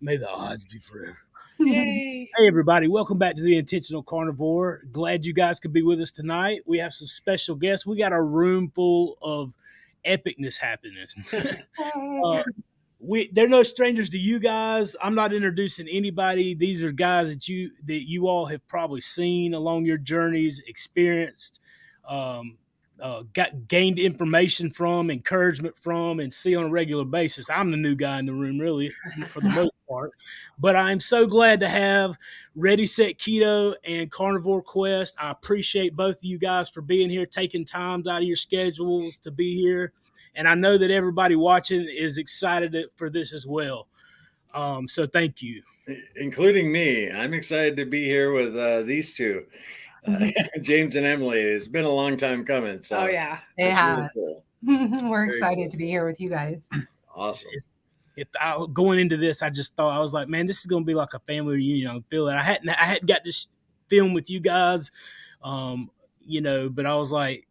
May the odds be forever. Yay. Hey, everybody. Welcome back to the Intentional Carnivore. Glad you guys could be with us tonight. We have some special guests. We got a room full of epicness happening. uh, they're no strangers to you guys. I'm not introducing anybody. These are guys that you all have probably seen along your journeys, experienced, um, gained information from, encouragement from, and see on a regular basis. I'm the new guy in the room, really, for the most part. But I'm so glad to have Ready Set Keto and Carnivore Quest. I appreciate both of you guys for being here, taking times out of your schedules to be here. And I know that everybody watching is excited for this as well. So thank you. Including me. I'm excited to be here with these two, James and Emily. It's been a long time coming. So Oh, yeah. It has. really cool. We're Very excited cool. to be here with you guys. Awesome. Going into this, I just thought, I was like, man, this is going to be like a family reunion. I feel it. I hadn't got this film with you guys, but I was like,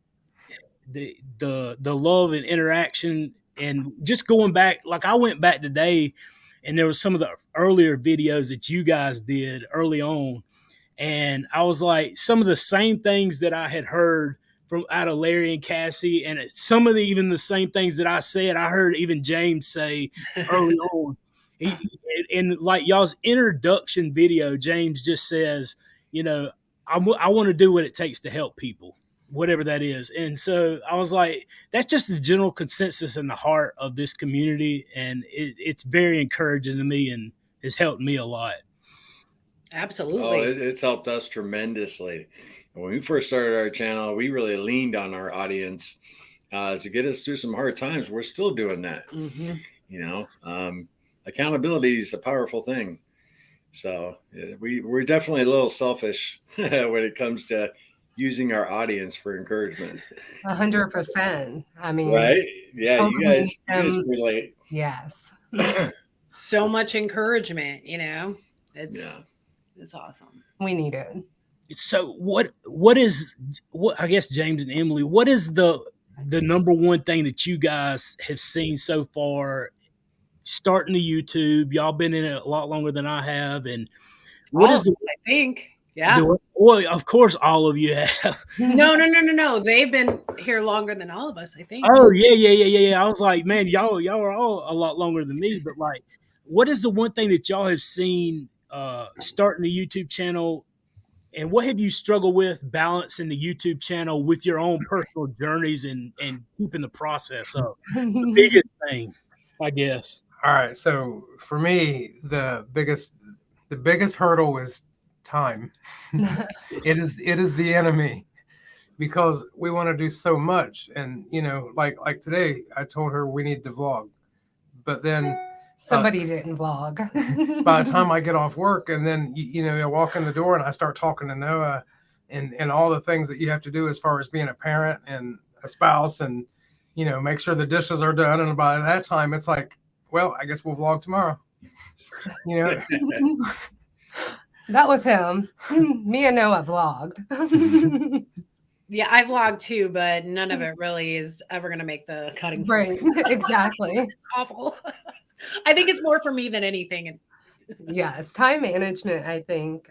the love and interaction, and just going back, like I went back today, and there was some of the earlier videos that you guys did early on, and I was like, some of the same things that I had heard from out of Larry and Cassie, and some of even the same things that I said, I heard even James say early on. And like y'all's introduction video, James just says, I want to do what it takes to help people, whatever that is. And so I was like, that's just the general consensus in the heart of this community. And it's very encouraging to me and has helped me a lot. Absolutely. It's helped us tremendously. When we first started our channel, we really leaned on our audience to get us through some hard times. We're still doing that. Mm-hmm. Accountability is a powerful thing. So we're definitely a little selfish when it comes to using our audience for encouragement. 100%. I mean, right? Yeah, totally, you guys relate. yes. So much encouragement, It's awesome. We need it. So what I guess, James and Emily, what is the number one thing that you guys have seen so far starting the YouTube? Y'all been in it a lot longer than I have, and what is I think? Yeah. Well, of course, all of you have. No. They've been here longer than all of us, I think. Oh yeah. I was like, man, y'all are all a lot longer than me. But like, what is the one thing that y'all have seen starting the YouTube channel? And what have you struggled with balancing the YouTube channel with your own personal journeys and keeping the process up? The biggest thing, I guess. All right. So for me, the biggest hurdle is time. It is the enemy, because we want to do so much. And, like today, I told her we need to vlog, but then somebody didn't vlog. By the time I get off work, and then, I walk in the door and I start talking to Noah and all the things that you have to do as far as being a parent and a spouse and, make sure the dishes are done. And by that time, it's like, well, I guess we'll vlog tomorrow. That was him. Me and Noah vlogged. Yeah, I vlog too, but none of it really is ever going to make the cutting. Right, exactly. It's awful. I think it's more for me than anything. Yes, time management, I think,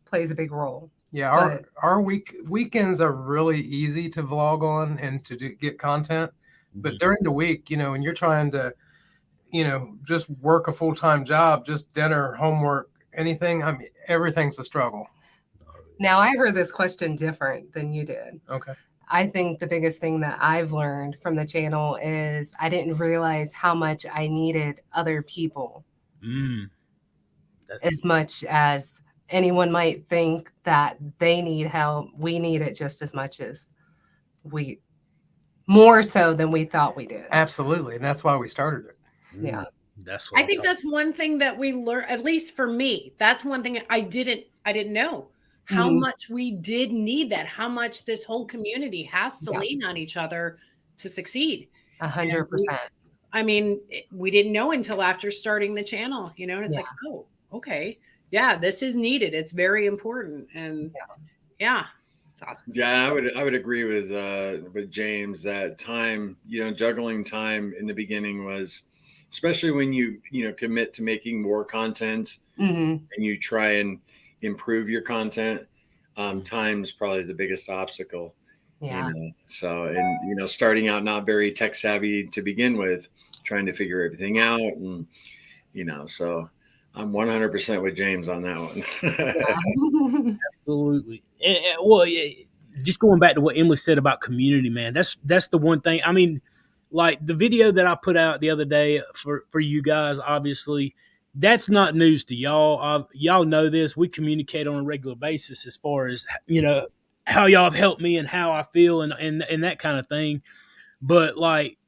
plays a big role. Yeah, our weekends are really easy to vlog on and to get content. But during the week, when you're trying to, just work a full-time job, just dinner, homework, anything, everything's a struggle. Now, I heard this question different than you did. Okay. I think the biggest thing that I've learned from the channel is I didn't realize how much I needed other people. As much as anyone might think that they need help, we need it just as much as more so than we thought we did. Absolutely. And that's why we started it. Yeah. I think that's one thing that we learned, at least for me. That's one thing I didn't know how much we did need that, how much this whole community has to lean on each other to succeed. 100%. I mean, we didn't know until after starting the channel, and it's like, oh, okay. Yeah, this is needed. It's very important. And it's awesome. Yeah, I would agree with James that time, juggling time in the beginning was especially when you commit to making more content and you try and improve your content. Time's probably the biggest obstacle. Yeah. So, and starting out not very tech savvy to begin with, trying to figure everything out, and so I'm 100% with James on that one. Absolutely. Well, just going back to what Emily said about community, man, that's the one thing. I mean, like the video that I put out the other day for you guys, obviously, that's not news to y'all. Y'all know this. We communicate on a regular basis as far as how y'all have helped me and how I feel and that kind of thing. But like,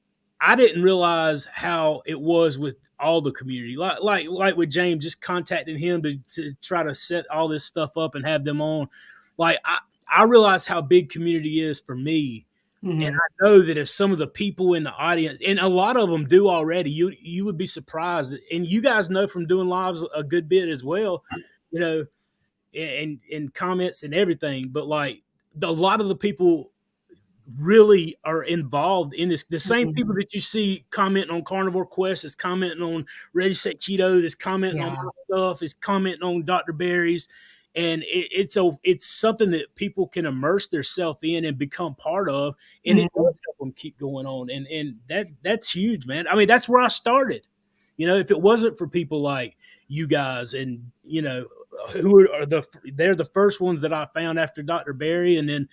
I didn't realize how it was with all the community. Like with James, just contacting him to try to set all this stuff up and have them on. Like I realized how big community is for me. And I know that if some of the people in the audience, and a lot of them do already, you would be surprised. And you guys know from doing lives a good bit as well, and comments and everything. But like a lot of the people really are involved in this. The same people that you see commenting on Carnivore Quest is commenting on Ready Set Keto, is commenting on my stuff, is commenting on Dr. Barry's. And it's something that people can immerse themselves in and become part of, and it does help them keep going on. And that's huge, man. I mean, that's where I started. If it wasn't for people like you guys, and who are they're the first ones that I found after Dr. Barry, and then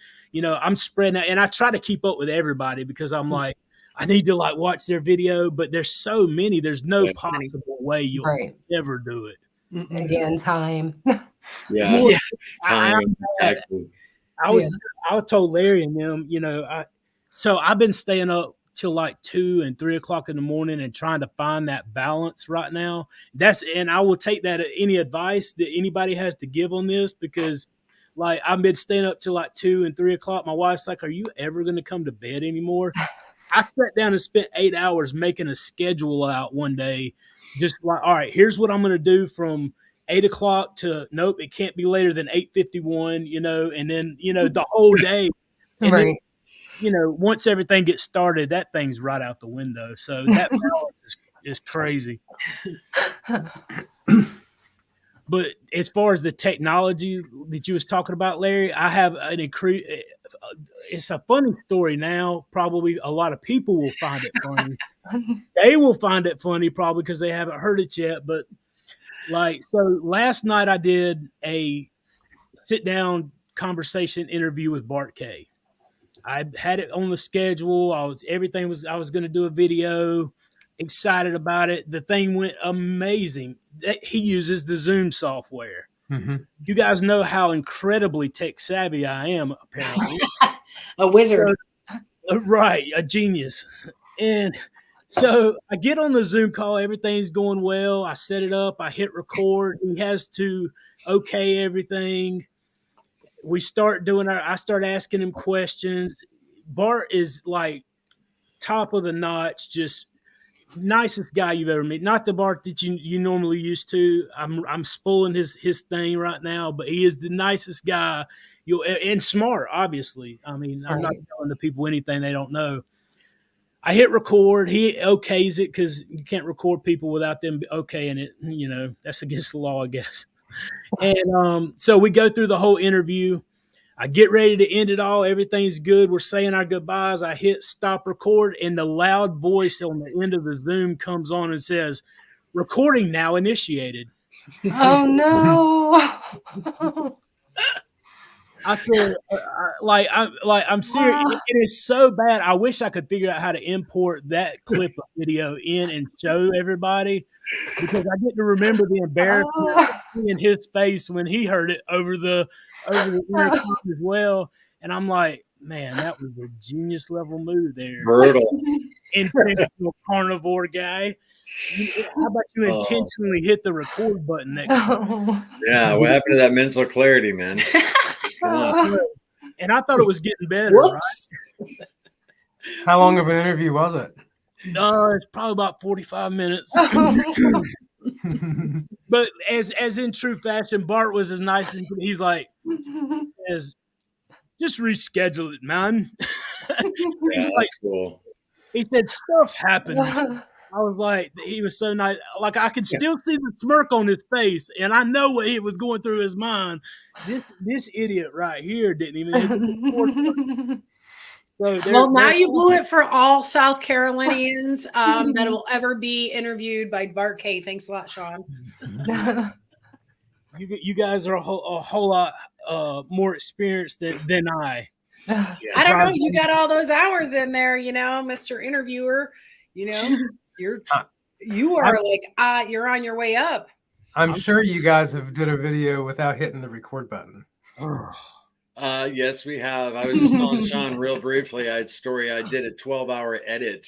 I'm spreading out, and I try to keep up with everybody because I'm like, I need to like watch their video, but there's so many, there's no possible way you'll ever do it. Again, time. Yeah. Time. Exactly. I told Larry and them, so I've been staying up till like 2 and 3 o'clock in the morning and trying to find that balance right now. And I will take that any advice that anybody has to give on this, because like I've been staying up till like 2 and 3 o'clock. My wife's like, "Are you ever going to come to bed anymore?" I sat down and spent 8 hours making a schedule out one day. Just like, all right, here's what I'm going to do from 8 o'clock to nope, it can't be later than 8:51, and then, the whole day. And then, once everything gets started, that thing's right out the window. So that balance is crazy. But as far as the technology that you was talking about, Larry, I have it's a funny story now. Probably a lot of people will find it funny. They will find it funny probably because they haven't heard it yet. But so last night I did a sit-down conversation interview with Bart K. I had it on the schedule. I was going to do a video, excited about it. The thing went amazing. He uses the Zoom software. You guys know how incredibly tech savvy I am, apparently. A wizard. Right, a genius. And so I get on the Zoom call. Everything's going well. I set it up. I hit record. He has to okay everything. We start I start asking him questions. Bart is like top of the notch, just nicest guy you've ever met. Not the Bart that you normally used to. I'm spoiling his thing right now, but he is the nicest guy. And smart, obviously. I mean, I'm not telling the people anything they don't know. I hit record. He okays it because you can't record people without them okaying it. That's against the law, I guess. And so we go through the whole interview. I get ready to end it all. Everything's good. We're saying our goodbyes. I hit stop record, and the loud voice on the end of the Zoom comes on and says, "Recording now initiated." Oh, no. I said, I'm serious. It is so bad. I wish I could figure out how to import that clip of video in and show everybody, because I get to remember the embarrassment in his face when he heard it over the intercom as well. And I'm like, man, that was a genius level move there. Brutal. Intentional carnivore guy. How about you intentionally hit the record button next time? Yeah, what happened to that mental clarity, man? And I thought it was getting better. Whoops. Right? How long of an interview was it? It's probably about 45 minutes. But as in true fashion, Bart was as nice as he's like, just reschedule it, man. Yeah, He's that's like, cool. he said, stuff happens. I was like, he was so nice. Like I could still see the smirk on his face, and I know what he was going through his mind. This idiot right here didn't even hit the record. So Well, now you blew it for all South Carolinians that will ever be interviewed by Bart K. Thanks a lot, Sean. You guys are a whole lot more experienced than I. Yeah. I don't know. You got all those hours in there, Mr. Interviewer. You're on your way up. I'm sure you guys have did a video without hitting the record button. Yes, we have. I was just telling Sean real briefly. I did a 12-hour edit,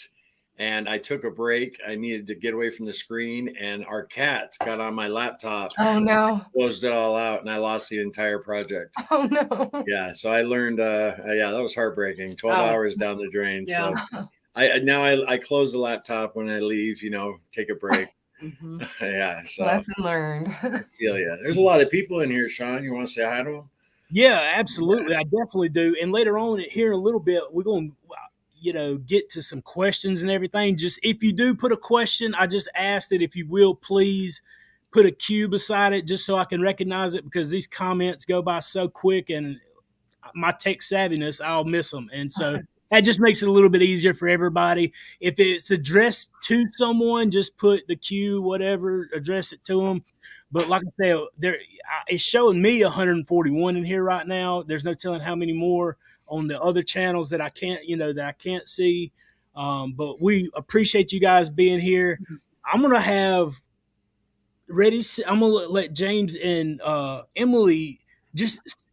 and I took a break. I needed to get away from the screen, and our cat got on my laptop. Oh no! Closed it all out, and I lost the entire project. Oh no! Yeah, so I learned. Yeah, that was heartbreaking. 12 hours down the drain. Yeah. So I close the laptop when I leave. Take a break. Mm-hmm. Yeah. So lesson learned. I feel ya. There's a lot of people in here, Sean. You want to say hi to them? Yeah, absolutely. I definitely do. And later on here in a little bit, we're going to, get to some questions and everything. Just if you do put a question, I just ask that if you will, please put a Q beside it just so I can recognize it, because these comments go by so quick and my tech savviness, I'll miss them. And so that just makes it a little bit easier for everybody. If it's addressed to someone, just put the Q, whatever, address it to them. But like I said, it's showing me 141 in here right now. There's no telling how many more on the other channels that I can't see. But we appreciate you guys being here. I'm gonna let James and Emily just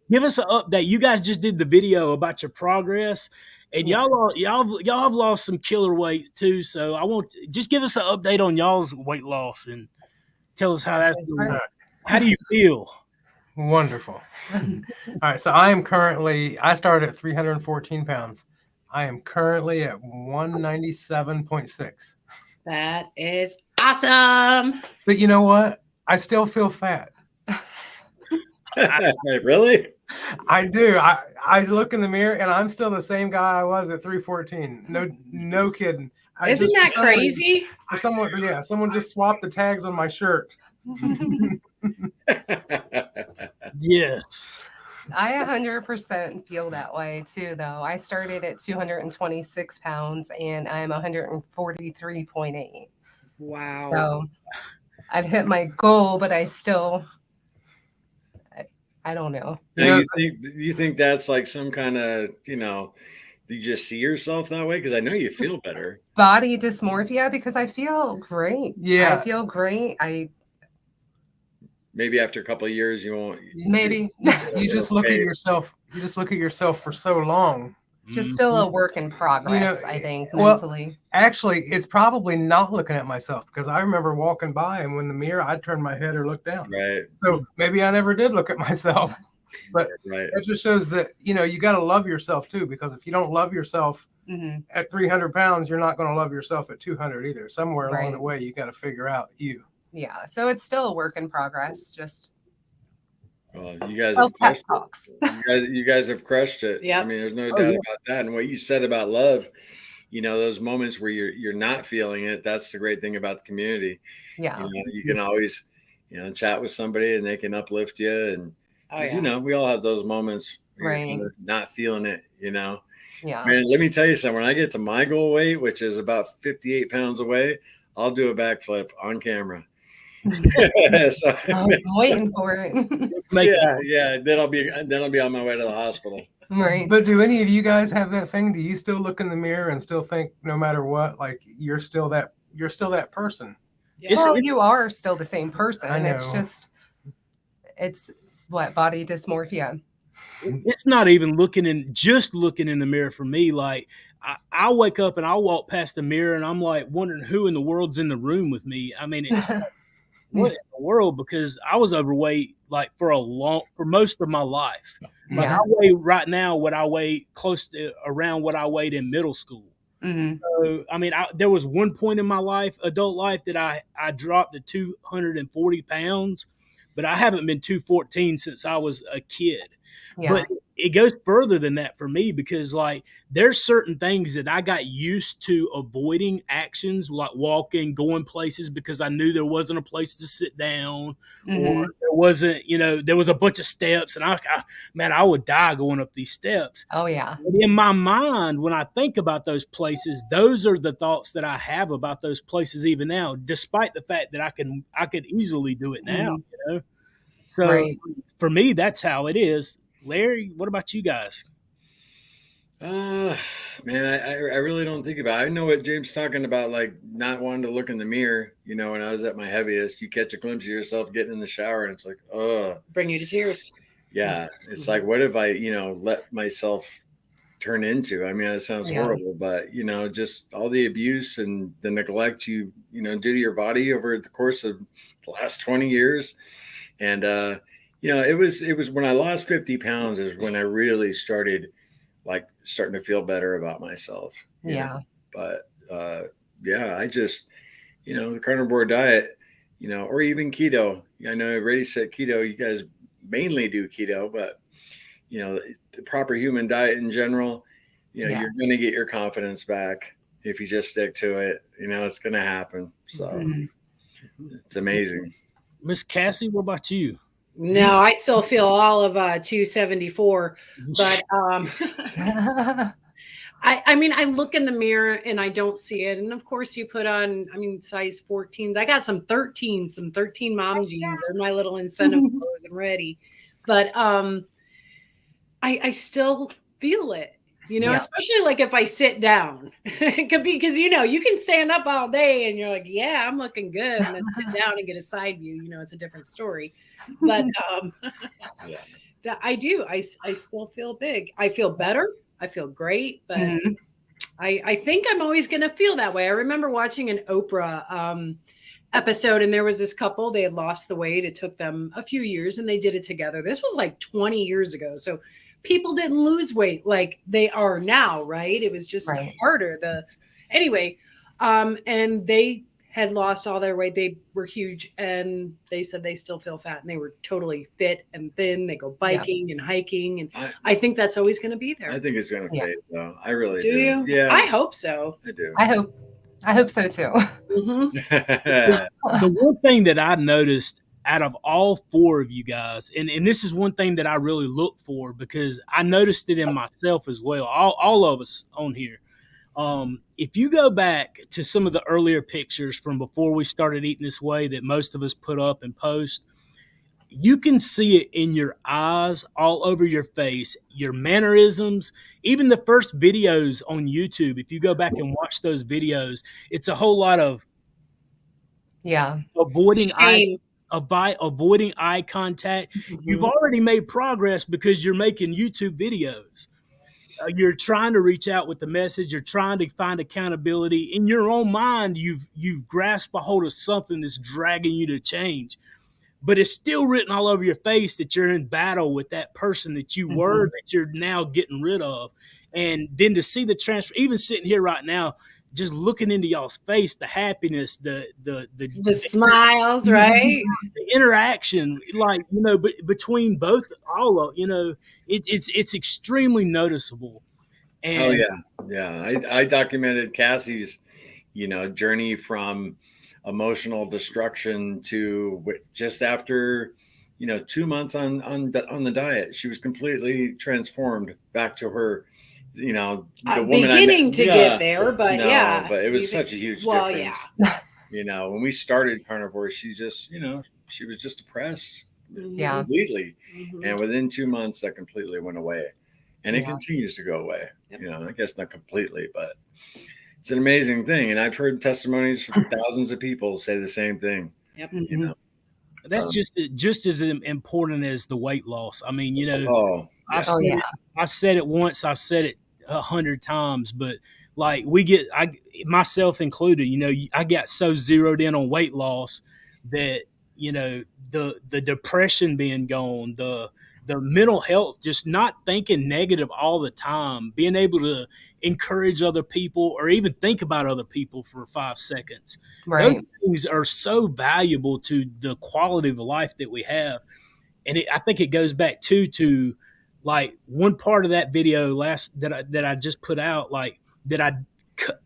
give us an update. You guys just did the video about your progress, and y'all have lost some killer weight too. So I want just give us an update on y'all's weight loss and tell us how that's going. How do you feel? Wonderful. All right. So I started at 314 pounds. I am currently at 197.6. That is awesome. But you know what? I still feel fat. Really? I do. I look in the mirror and I'm still the same guy I was at 314. No kidding. Isn't that crazy? Someone just swapped the tags on my shirt. Yes. I 100% feel that way too, though. I started at 226 pounds and I'm 143.8. Wow. So I've hit my goal, but I still, I don't know. Now, you think that's like some kind of, you just see yourself that way? Because I know you feel better. Body dysmorphia, because I feel great. Yeah. I feel great. Maybe after a couple of years, you won't. Maybe. You just look at yourself. You just look at yourself for so long. Just still a work in progress, I think, mentally. Well, actually, it's probably not looking at myself, because I remember walking by and when the mirror, I'd turn my head or look down. Right. So maybe I never did look at myself. But it just shows that, you got to love yourself too, because if you don't love yourself at 300 pounds, you're not going to love yourself at 200 either. Somewhere along the way, you got to figure out you. Yeah. So it's still a work in progress. Just you guys have crushed it. You guys have crushed it. Yeah. I mean, there's no doubt about that. And what you said about love, those moments where you're not feeling it, that's the great thing about the community. Yeah. You can always, chat with somebody and they can uplift you. And we all have those moments where you're not feeling it, Yeah. Man, let me tell you something. When I get to my goal weight, which is about 58 pounds away, I'll do a backflip on camera. So, I'm waiting for it. Yeah. Then I'll be on my way to the hospital. Right. But do any of you guys have that thing? Do you still look in the mirror and still think, no matter what, like you're still that person? Well, you are still the same person. I know. It's what, body dysmorphia. It's not even looking in the mirror for me. Like I wake up and I'll walk past the mirror and I'm like wondering who in the world's in the room with me. I mean, it's like, what in the world? Because I was overweight like for most of my life. Like I weigh right now what I weigh close to around what I weighed in middle school. So, I mean, there was one point in my adult life, that I dropped to 240 pounds, but I haven't been 214 since I was a kid. Yeah. it goes further than that for me, because like there's certain things that I got used to avoiding actions, like walking, going places, because I knew there wasn't a place to sit down, or there wasn't, there was a bunch of steps, and man, I would die going up these steps. Oh yeah. But in my mind, when I think about those places, those are the thoughts that I have about those places even now, despite the fact that I could easily do it now, So Right. for me, that's how it is. Larry, what about you guys? Man, I really don't think about it. I know what James is talking about, like not wanting to look in the mirror. When I was at my heaviest, you catch a glimpse of yourself getting in the shower, and it's like, oh, Bring you to tears. yeah. It's like, what if I, let myself turn into? I mean, it sounds horrible, but just all the abuse and the neglect you do to your body over the course of the last 20 years. And it was when I lost 50 pounds is when I really starting to feel better about myself. But I just, the carnivore diet, or even keto. I know I already said keto. You guys mainly do keto, but the proper human diet in general, you're going to get your confidence back if you just stick to it. It's going to happen. So it's amazing. Miss Cassie, what about you? No, I still feel all of 274, but I mean, I look in the mirror and I don't see it. And of course you put on, size 14s. I got some 13 mom jeans. They're my little incentive clothes and ready. But I still feel it, especially like if I sit down. It could be because, you can stand up all day and you're like, yeah, I'm looking good. And then sit down and get a side view, it's a different story. But I do. I still feel big. I feel better. I feel great. But I think I'm always going to feel that way. I remember watching an Oprah episode, and there was this couple. They had lost the weight. It took them a few years, and they did it together. This was like 20 years ago. So people didn't lose weight like they are now, right? It was just harder. Anyway, and they had lost all their weight. They were huge, and they said they still feel fat, and they were totally fit and thin. They go biking and hiking, and I think that's always going to be there. I think it's going to fade, though. I really do. Do you? Yeah, I hope so. I do. I hope so too. The one thing that I noticed out of all four of you guys, and this is one thing that I really look for, because I noticed it in myself as well, all of us on here. If you go back to some of the earlier pictures from before we started eating this way that most of us put up and post, you can see it in your eyes, all over your face, your mannerisms, even the first videos on YouTube. If you go back and watch those videos, it's a whole lot of avoiding eye contact. You've already made progress because you're making YouTube videos. You're trying to reach out with the message. You're trying to find accountability. In your own mind, you've grasped a hold of something that's dragging you to change. But it's still written all over your face that you're in battle with that person that you were, that you're now getting rid of. And then to see the transfer, even sitting here right now, just looking into y'all's face, the happiness, the smiles, right? The interaction, between all of, it's extremely noticeable. And I documented Cassie's, journey from emotional destruction to just after 2 months on the diet, she was completely transformed back to her, the woman beginning to get there, but but it was such a huge difference. When we started carnivore, she just she was just depressed completely, and within 2 months that completely went away, and it continues to go away. I guess not completely, but it's an amazing thing. And I've heard testimonies from thousands of people say the same thing. That's just as important as the weight loss. I mean, I've said it once, I've said it 100 times, but like I myself included, I got so zeroed in on weight loss that, the depression being gone, the mental health, just not thinking negative all the time, being able to encourage other people or even think about other people for 5 seconds. Those things are so valuable to the quality of life that we have. And I think it goes back to like one part of that video that I just put out, like that I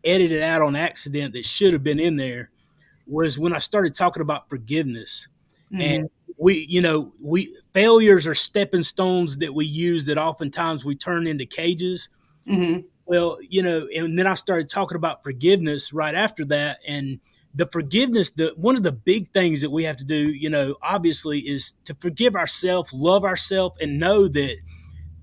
edited out on accident that should have been in there, was when I started talking about forgiveness. And we failures are stepping stones that we use that oftentimes we turn into cages. Well, and then I started talking about forgiveness right after that. And the forgiveness, one of the big things that we have to do, obviously, is to forgive ourselves, love ourselves, and know that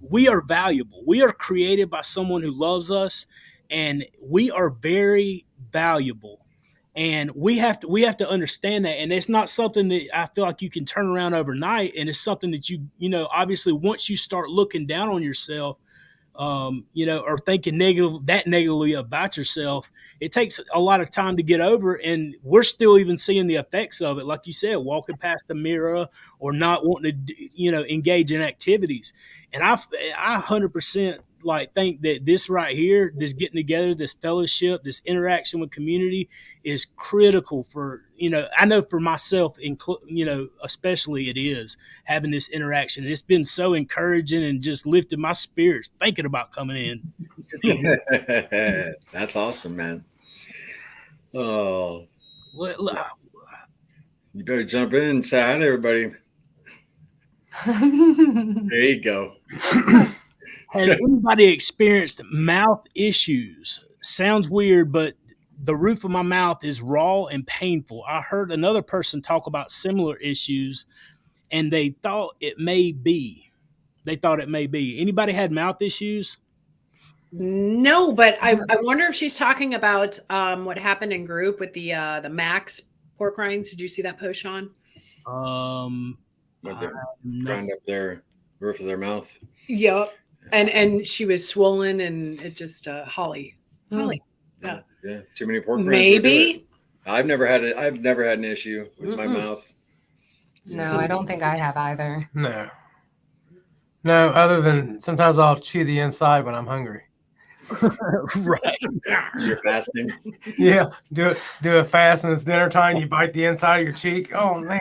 we are valuable. We are created by someone who loves us, and we are very valuable. And we have to understand that. And it's not something that I feel like you can turn around overnight. And it's something that obviously, once you start looking down on yourself, or thinking negatively about yourself, it takes a lot of time to get over. And we're still even seeing the effects of it. Like you said, walking past the mirror or not wanting to, engage in activities. And I 100% think that this right here, this getting together, this fellowship, this interaction with community is critical for, I know for myself, especially it is having this interaction. It's been so encouraging and just lifted my spirits thinking about coming in. That's awesome, man. Oh, well, you better jump in and say hi to everybody. There you go. Has anybody experienced mouth issues? Sounds weird, but the roof of my mouth is raw and painful. I heard another person talk about similar issues, and they thought it may be. Anybody had mouth issues? No, but I wonder if she's talking about what happened in group with the Max pork rinds. Did you see that post, Sean? Grind up their roof of their mouth. Yep. And she was swollen, and it just Holly. Yeah, too many pork rinds. Maybe. I've never had an issue with my mouth. No, I don't think I have either. No, other than sometimes I'll chew the inside when I'm hungry. Right. So you're fasting? Yeah, do a fast and it's dinner time. You bite the inside of your cheek. Oh man,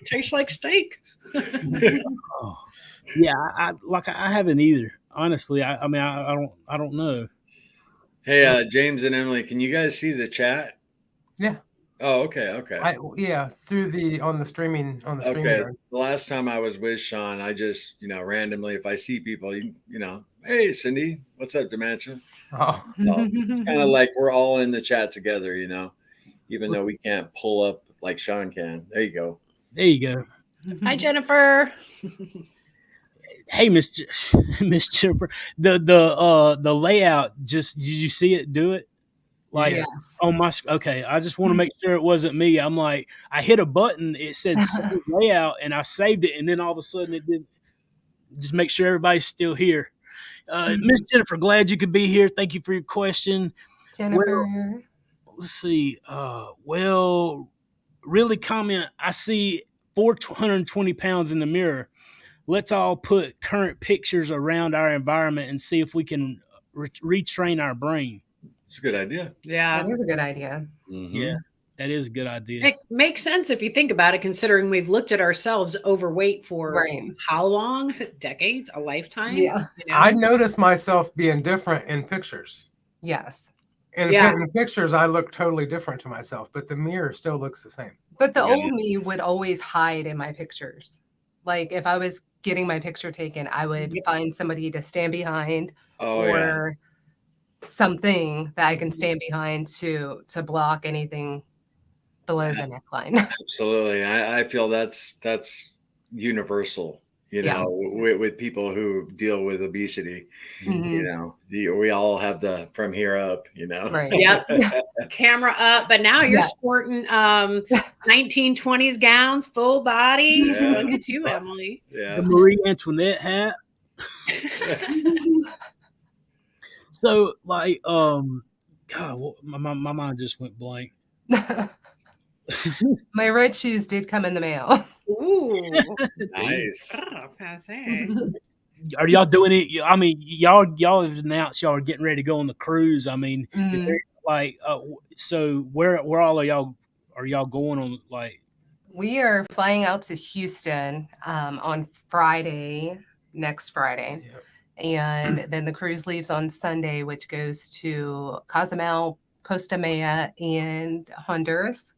tastes like steak. Oh. Yeah, I haven't either. Honestly, I don't know. Hey, James and Emily, can you guys see the chat? Yeah. Oh, okay. On the streaming. Okay. The last time I was with Sean, I just randomly, if I see people, hey Cindy, what's up, Demantia? Oh. So it's kind of like we're all in the chat together, even though we can't pull up like Sean can. There you go. Hi, Jennifer. Hey, Miss Jennifer. The layout. Just did you see it? Do it. Yes. On my okay. I just want to make sure it wasn't me. I'm like, I hit a button. It said save layout, and I saved it, and then all of a sudden it did. Just make sure everybody's still here. Miss Jennifer, glad you could be here. Thank you for your question. Jennifer. Well, let's see. Really comment. I see 420 pounds in the mirror. Let's all put current pictures around our environment and see if we can retrain our brain. It's a good idea. Yeah. That is a good idea. Mm-hmm. Yeah, that is a good idea. It makes sense if you think about it, considering we've looked at ourselves overweight for how long? Decades? A lifetime? Yeah. I notice myself being different in pictures. Yes. In the pictures, I look totally different to myself, but the mirror still looks the same. But the old me would always hide in my pictures. Like if I was getting my picture taken, I would find somebody to stand behind or something that I can stand behind to block anything below the neckline. Absolutely. I feel that's universal, with people who deal with obesity. We all have the from here up, Right. Yep. Camera up, but now you're sporting 1920s gowns, full body. Look at you, Emily. Yeah. The Marie Antoinette hat. So God, my mind just went blank. My red shoes did come in the mail. Ooh, nice. Are y'all doing it? I mean, y'all have announced y'all are getting ready to go on the cruise. I mean, is there, so where all are y'all going on? We are flying out to Houston on Friday, next Friday. Yep. And then the cruise leaves on Sunday, which goes to Cozumel, Costa Maya, and Honduras.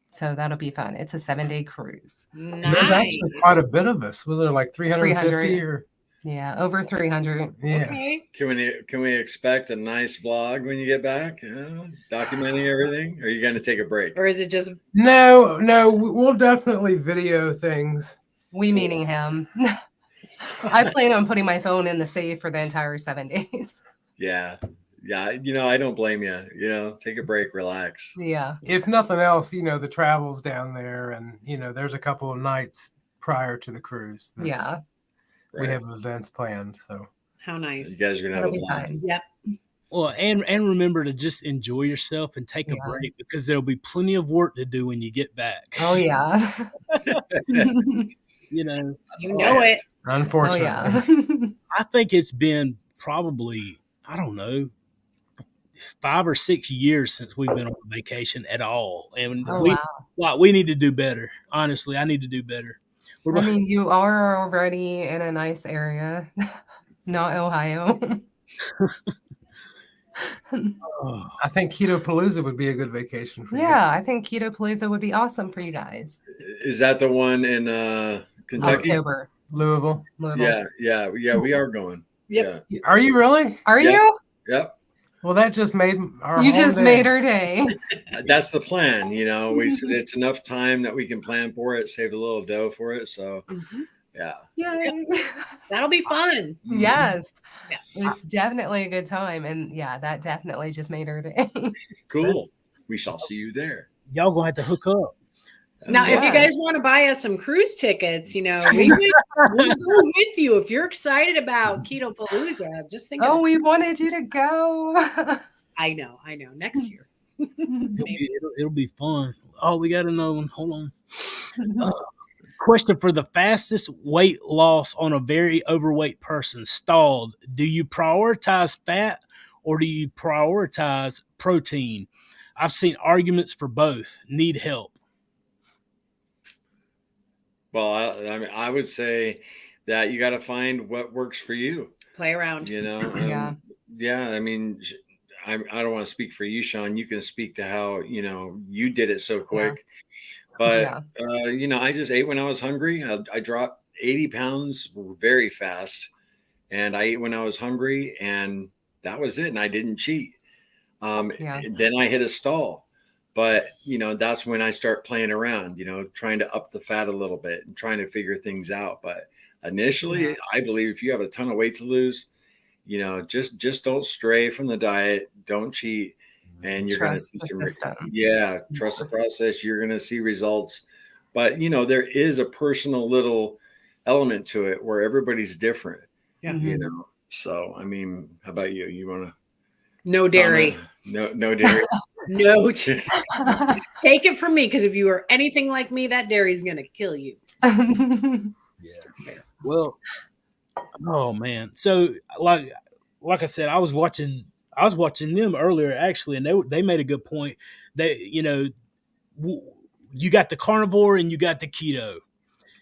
So that'll be fun. It's a 7-day cruise. And there's actually quite a bit of us. Was there like 350 or? Yeah, over 300. Yeah. Okay. Can we expect a nice vlog when you get back? Documenting everything? Or are you going to take a break? Or is it just No, we'll definitely video things. We meaning him. I plan on putting my phone in the safe for the entire 7 days. Yeah. I don't blame you. Take a break, relax. Yeah. If nothing else, the travel's down there, and there's a couple of nights prior to the cruise. Yeah. We have events planned, so how nice. You guys are gonna have a blast. Yep. Well, and remember to just enjoy yourself and take a break, because there'll be plenty of work to do when you get back. Oh yeah. You know it. Unfortunately. Oh, yeah. I think it's been probably, I don't know, 5 or 6 years since we've been on vacation at all. And we need to do better. Honestly, I need to do better. I mean, you are already in a nice area, not Ohio. I think Keto Palooza would be a good vacation for you. Yeah, I think Keto Palooza would be awesome for you guys. Is that the one in Kentucky? October. Louisville. Yeah, we are going. Yep. Yeah. Are you really? Are you? Yep. Well, that just made our You whole just day. made her day. That's the plan. We said it's enough time that we can plan for it, save a little dough for it. So, yeah. Yay. That'll be fun. Yes. Yeah. It's definitely a good time. And yeah, that definitely just made her day. Cool. We shall see you there. Y'all gonna have to hook up. Now, if you guys want to buy us some cruise tickets, we'll go with you. If you're excited about Keto Palooza, just think. We wanted you to go. I know. Next year. It'll be fun. Oh, we got another one. Hold on. Question for the fastest weight loss on a very overweight person. Stalled. Do you prioritize fat or do you prioritize protein? I've seen arguments for both. Need help. Well, I would say that you got to find what works for you. Play around. Yeah. I mean, I don't want to speak for you, Sean. You can speak to how, you did it so quick. But, I just ate when I was hungry. I dropped 80 pounds very fast. And I ate when I was hungry. And that was it. And I didn't cheat. Then I hit a stall. But, that's when I start playing around, trying to up the fat a little bit and trying to figure things out. But initially, I believe if you have a ton of weight to lose, just don't stray from the diet. Don't cheat. And you're going to see trust the process. You're going to see results. But, there is a personal little element to it where everybody's different. Yeah. So, I mean, how about you? You want to? No dairy. No dairy. No. Take it from me, because if you are anything like me, that dairy is going to kill you. Well, oh man. So like I said, I was watching them earlier actually, and they made a good point. They, you got the carnivore and you got the keto,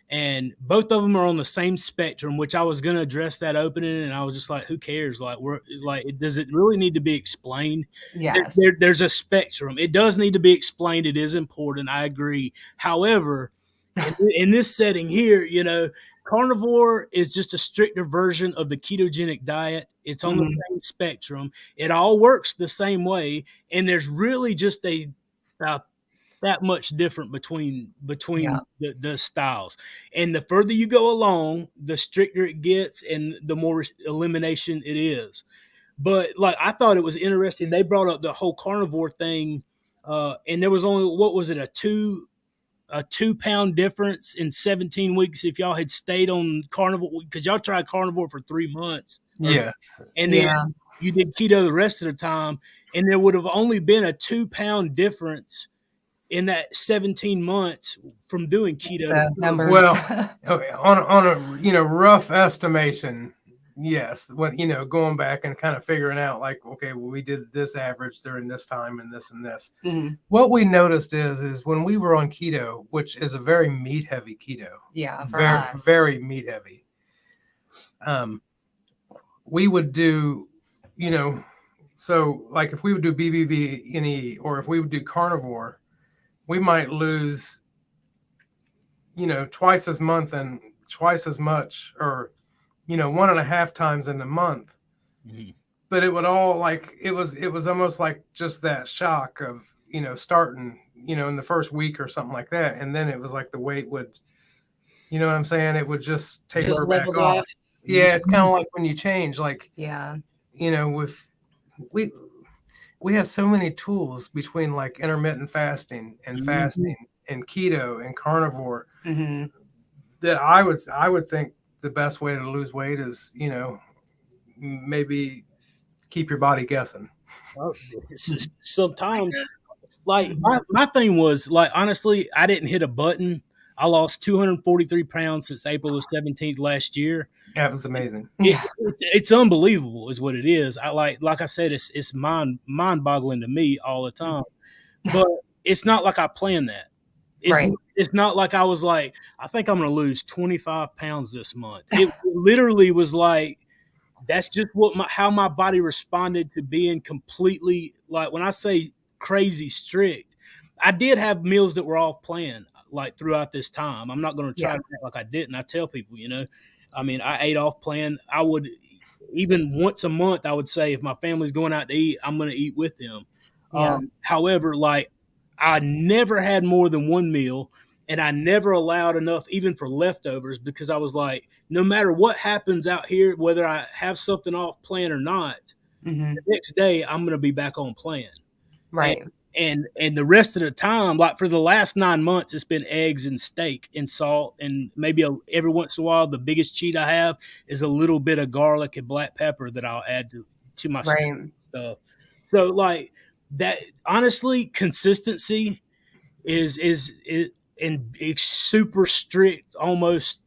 and both of them are on the same spectrum, which I was going to address that opening. And I was just like, who cares? Does it really need to be explained? Yes. There's a spectrum. It does need to be explained. It is important. I agree. However, in this setting here, carnivore is just a stricter version of the ketogenic diet. It's on the same spectrum. It all works the same way. And there's really just that much different between the styles. And the further you go along, the stricter it gets and the more elimination it is. But I thought it was interesting. They brought up the whole carnivore thing. And there was only, what was it? A 2-pound difference in 17 weeks. If y'all had stayed on carnivore, because y'all tried carnivore for 3 months. Yes. And then you did keto the rest of the time. And there would have only been a 2-pound difference in that 17 months from doing keto. Numbers. Well, on a rough estimation, yes. When going back and kind of figuring out okay, well, we did this average during this time and this and this. Mm-hmm. What we noticed is when we were on keto, which is a very meat heavy keto. Yeah, very meat heavy. we would do, so like if we would do BBB or if we would do carnivore, we might lose, twice as month and twice as much, or 1.5 times in a month. Mm-hmm. But it would all it was almost like just that shock of starting in the first week or something like that, and then it was like the weight would, you know what I'm saying, it would just take her back off. Yeah, it's kind of like when you change, with we have so many tools between like intermittent fasting and fasting and keto and carnivore, that I would think the best way to lose weight is maybe keep your body guessing. Sometimes, like my thing was, like, honestly, I didn't hit a button. I lost 243 pounds since April the 17th last year. That was amazing. It's unbelievable, is what it is. I like I said, it's mind boggling to me all the time. But it's not like I planned that. It's not like I was like, I think I'm going to lose 25 pounds this month. It literally was like, that's just how my body responded to being completely, like, when I say crazy strict, I did have meals that were off plan, like, throughout this time. I'm not going to try to act like I didn't. I tell people, I mean, I ate off plan. I would, even once a month, I would say, if my family's going out to eat, I'm going to eat with them. However, like, I never had more than one meal, and I never allowed enough even for leftovers, because I was like, no matter what happens out here, whether I have something off plan or not, the next day I'm going to be back on plan. Right. And the rest of the time, like for the last 9 months, it's been eggs and steak and salt, and maybe every once in a while, the biggest cheat I have is a little bit of garlic and black pepper that I'll add to my stuff. So, like, that, honestly, consistency is and it's super strict, almost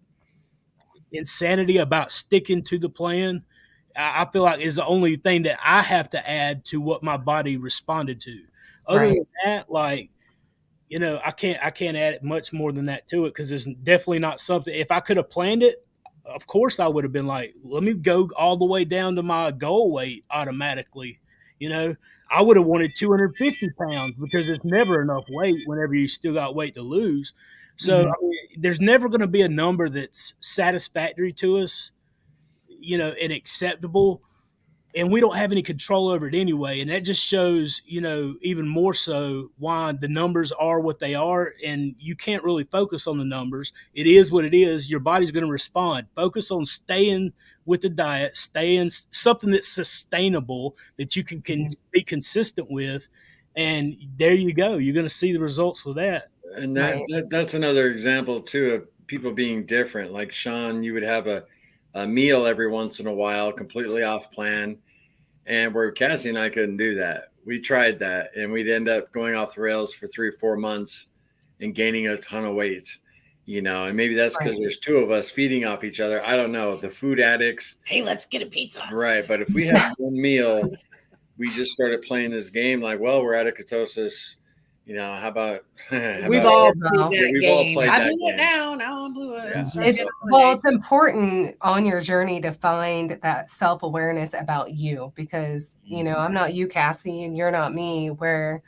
insanity about sticking to the plan. I feel like is the only thing that I have to add to what my body responded to. Other than that, like, I can't add much more than that to it, because it's definitely not something. If I could have planned it, of course I would have been like, let me go all the way down to my goal weight automatically. I would have wanted 250 pounds, because there's never enough weight whenever you still got weight to lose. So I mean, there's never going to be a number that's satisfactory to us, and acceptable. And we don't have any control over it anyway. And that just shows, even more so why the numbers are what they are. And you can't really focus on the numbers. It is what it is. Your body's going to respond. Focus on staying with the diet, staying something that's sustainable, that you can be consistent with. And there you go. You're going to see the results with that. And that's another example too of people being different. Like Sean, you would have a meal every once in a while, completely off plan. And where Cassie and I couldn't do that. We tried that, and we'd end up going off the rails for 3 or 4 months and gaining a ton of weight, and maybe that's because there's 2 of us feeding off each other. I don't know. The food addicts. Hey, let's get a pizza. Right. But if we have one meal, we just started playing this game like, well, we're out of ketosis. How about we've all played that game. I blew it now. Now I blew it. Yeah. It's important on your journey to find that self-awareness about you, because, I'm not you, Cassie, and you're not me, where,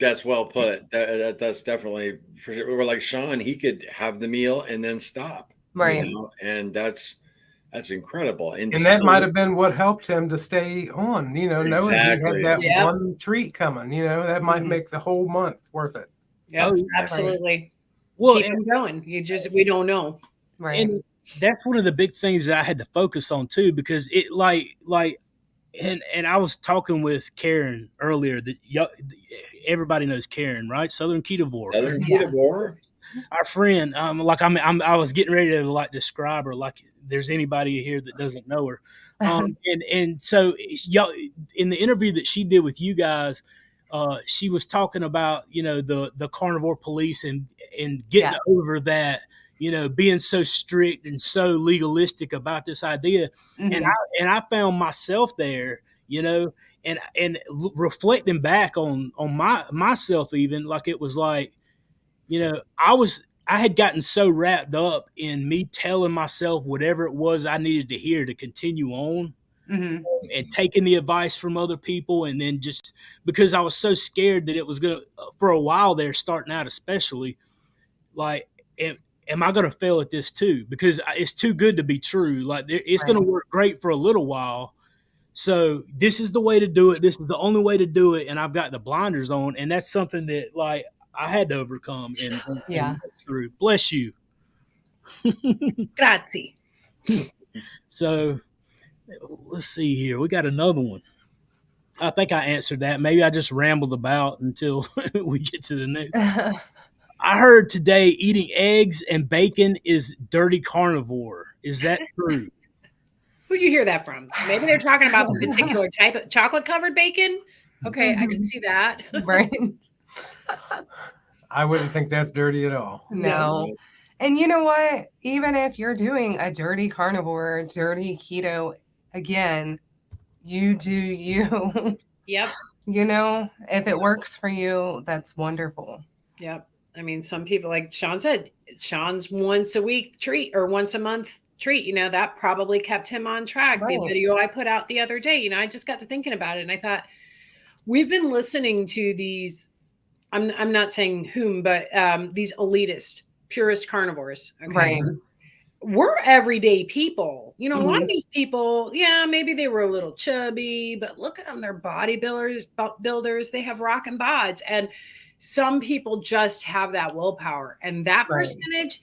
That's well put. That's definitely for sure. We're like Sean, he could have the meal and then stop. Right. And that's incredible. And that might have been what helped him to stay on, knowing he had that one treat coming, that might make the whole month worth it. Yeah, absolutely. Well, keep him going. We don't know. Right. And that's one of the big things that I had to focus on too, because it and I was talking with Karen earlier, that everybody knows Karen, right? Southern Ketovore. Ketovore. Our friend, I was getting ready to like describe her like there's anybody here that doesn't know her. And so y'all, in the interview that she did with you guys, she was talking about, the carnivore police and getting over that, being so strict and so legalistic about this idea. And I found myself there, and reflecting back on myself, even, like, it was like, I had gotten so wrapped up in me telling myself whatever it was I needed to hear to continue on, Mm-hmm. and taking the advice from other people. And then just because I was so scared that it was going to, for a while there, starting out especially, like, am I going to fail at this too? Because it's too good to be true. Like, it's going to work great for a little while. So this is the way to do it. This is the only way to do it. And I've got the blinders on. And that's something that, like, I had to overcome and through. Bless you. Grazie. So let's see here. We got another one. I think I answered that. Maybe I just rambled about until we get to the next. I heard today eating eggs and bacon is dirty carnivore. Is that true? Who'd you hear that from? Maybe they're talking about the particular type of chocolate covered bacon. Okay, I can see that. Right. I wouldn't think that's dirty at all. No. And you know what? Even if you're doing a dirty carnivore, dirty keto, again, you do you. Yep. You know, if it works for you, that's wonderful. Yep. I mean, some people, like Sean said, Sean's once a week treat or once a month treat, you know, that probably kept him on track. Right. The video I put out the other day, you know, I just got to thinking about it and I thought, we've been listening to these, I'm not saying whom, but these elitist, purist carnivores. Okay? Right. We're everyday people. You know, a lot of these people, yeah, maybe they were a little chubby, but look at them. They're bodybuilders. They have rockin' bods. And some people just have that willpower. And that percentage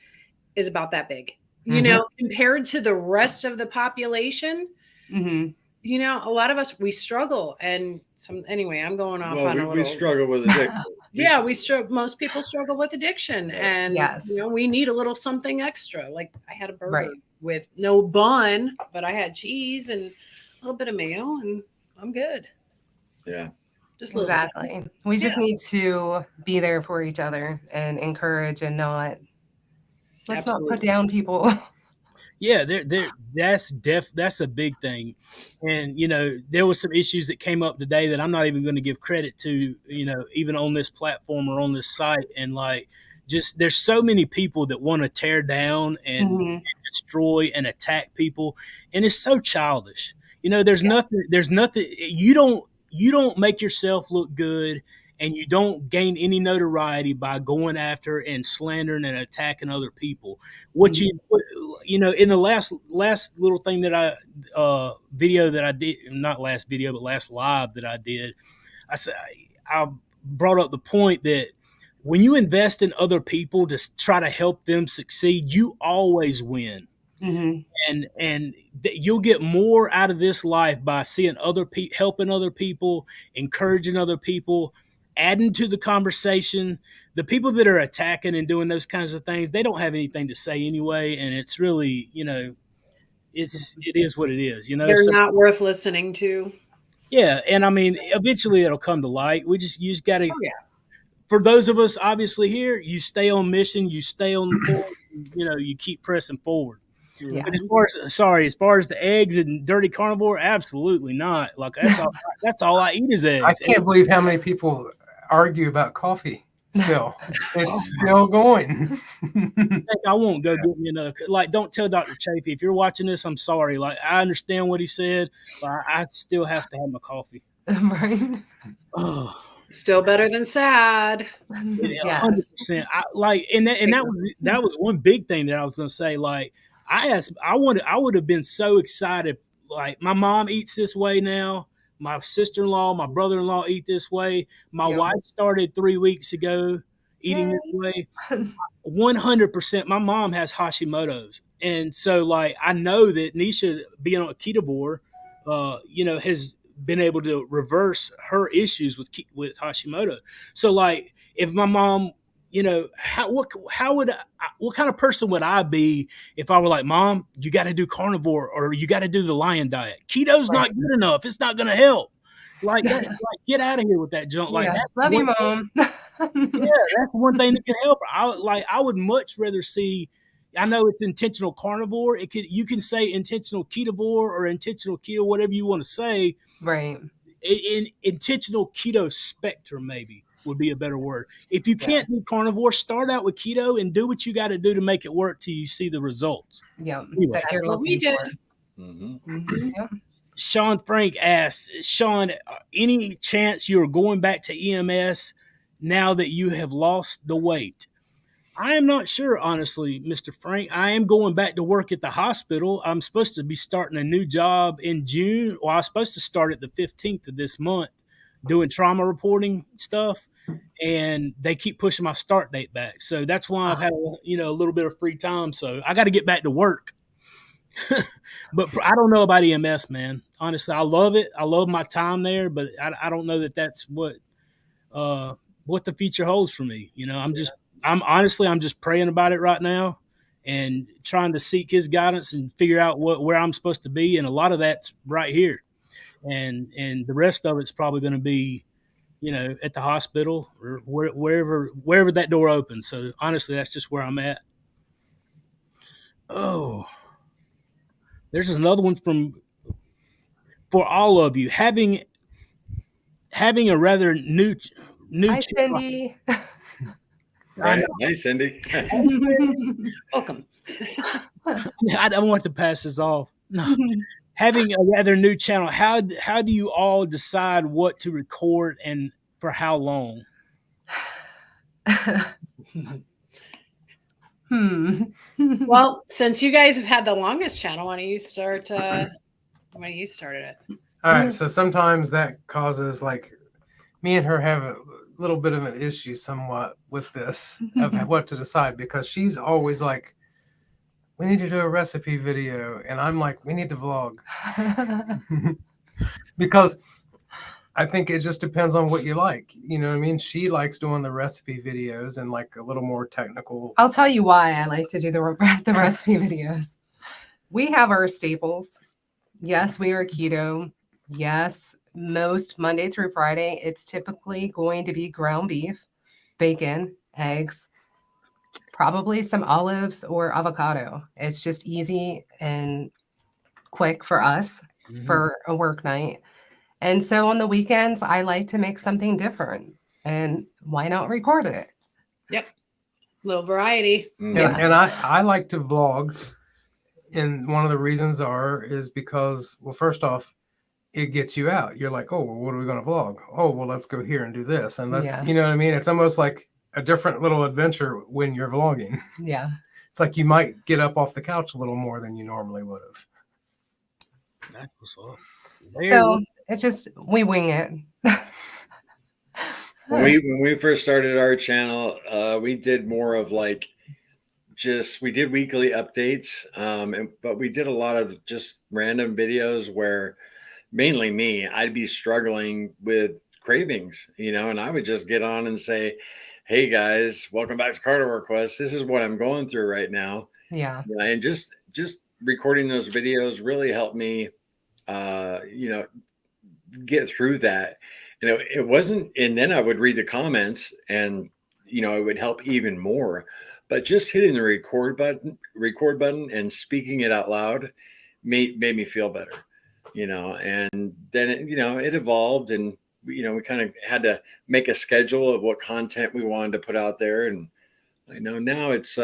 is about that big. You know, compared to the rest of the population, you know, a lot of us, we struggle. And anyway, I'm going off on a little. We struggle with addiction. Yeah, most people struggle with addiction. And, you know, we need a little something extra. Like I had a burger with no bun, but I had cheese and a little bit of mayo and I'm good. Yeah. Just exactly. We just need to be there for each other and encourage and let's not put down people. Yeah, that's a big thing. And, you know, there was some issues that came up today that I'm not even going to give credit to, you know, even on this platform or on this site. And like, just there's so many people that want to tear down and destroy and attack people. And it's so childish. You know, there's nothing, you don't make yourself look good. And you don't gain any notoriety by going after and slandering and attacking other people. What you know, in the last little thing that video that I did, not last video, but last live that I did, I brought up the point that when you invest in other people to try to help them succeed, you always win. And you'll get more out of this life by seeing other people, helping other people, encouraging other people, adding to the conversation. The people that are attacking and doing those kinds of things, they don't have anything to say anyway. And it's really, you know, it is what it is, you know, they're not worth listening to. Yeah. And I mean, eventually it'll come to light. You just got to, for those of us obviously here, you stay on mission, you stay on the course, you know, you keep pressing forward. Yeah. But as far as the eggs and dirty carnivore, absolutely not. Like that's all I eat is eggs. I can't believe how many people argue about coffee. Still, it's still going. I won't go get me another. Like, don't tell Dr. Chafee if you're watching this. I'm sorry. Like, I understand what he said, but I still have to have my coffee. Right. Oh. Still better than sad. 100%. That was one big thing that I was going to say. Like, I would have been so excited. Like, my mom eats this way now. My sister-in-law, my brother-in-law eat this way. My wife started 3 weeks ago eating this way. 100%. My mom has Hashimoto's. And so, like, I know that Nisha, being on a ketovore, you know, has been able to reverse her issues with Hashimoto. So, like, if my mom, you know, what kind of person would I be if I were like, Mom, you got to do carnivore or you got to do the lion diet? Keto's not good enough. It's not going to help. Like, get out of here with that junk. Like, love you, Mom. That's one thing that can help her. I would much rather see. I know it's intentional carnivore. You can say intentional ketovore or intentional keto, whatever you want to say. Right. In intentional keto spectrum, maybe. would be a better word. If you can't do carnivore, start out with keto and do what you got to do to make it work till you see the results. Yeah, Anyway. that you're That's what we looking did. for. Mhm. Sean Frank asks, Sean, any chance you're going back to EMS now that you have lost the weight? I am not sure, honestly, Mr. Frank. I am going back to work at the hospital. I'm supposed to be starting a new job in June. Well, I was supposed to start at the 15th of this month doing trauma reporting stuff, and they keep pushing my start date back. So that's why I've had a little bit of free time. So I got to get back to work. But I don't know about EMS, man. Honestly, I love it. I love my time there, but I don't know that that's what the future holds for me. I'm just praying about it right now and trying to seek his guidance and figure out where I'm supposed to be. And a lot of that's right here. And the rest of it's probably going to be, at the hospital or wherever that door opens. So honestly, that's just where I'm at. Oh, there's another one for all of you having a rather new Hi, Cindy. Right. Hi, Cindy. Welcome. I don't want to pass this off. No. Having a rather new channel, how do you all decide what to record and for how long? Well, since you guys have had the longest channel, why don't you start? When you started it. All right. So sometimes that causes, like, me and her have a little bit of an issue somewhat with this of what to decide, because she's always like, we need to do a recipe video. And I'm like, we need to vlog. Because I think it just depends on what you like. You know what I mean? She likes doing the recipe videos and like a little more technical. I'll tell you why I like to do the recipe videos. We have our staples. Yes, we are keto. Yes, most Monday through Friday, it's typically going to be ground beef, bacon, eggs, probably some olives or avocado. It's just easy and quick for us for a work night. And so on the weekends, I like to make something different. And why not record it? Yep. Little variety. Yeah. And I like to vlog. And one of the reasons is because, well, first off, it gets you out. You're like, oh, well, what are we going to vlog? Oh, well, let's go here and do this. And let's, you know what I mean? It's almost like a different little adventure when you're vlogging. Yeah. It's like you might get up off the couch a little more than you normally would have. That's what's up. So it's just, we wing it. When we first started our channel, we did more of like, we did weekly updates, but we did a lot of just random videos where mainly me, I'd be struggling with cravings, and I would just get on and say, hey guys, welcome back to Carnivore Quest. This is what I'm going through right now. Yeah. And just recording those videos really helped me, get through that. It wasn't, and then I would read the comments and, it would help even more. But just hitting the record button and speaking it out loud made me feel better, and then, it evolved, and, we kind of had to make a schedule of what content we wanted to put out there. And now it's,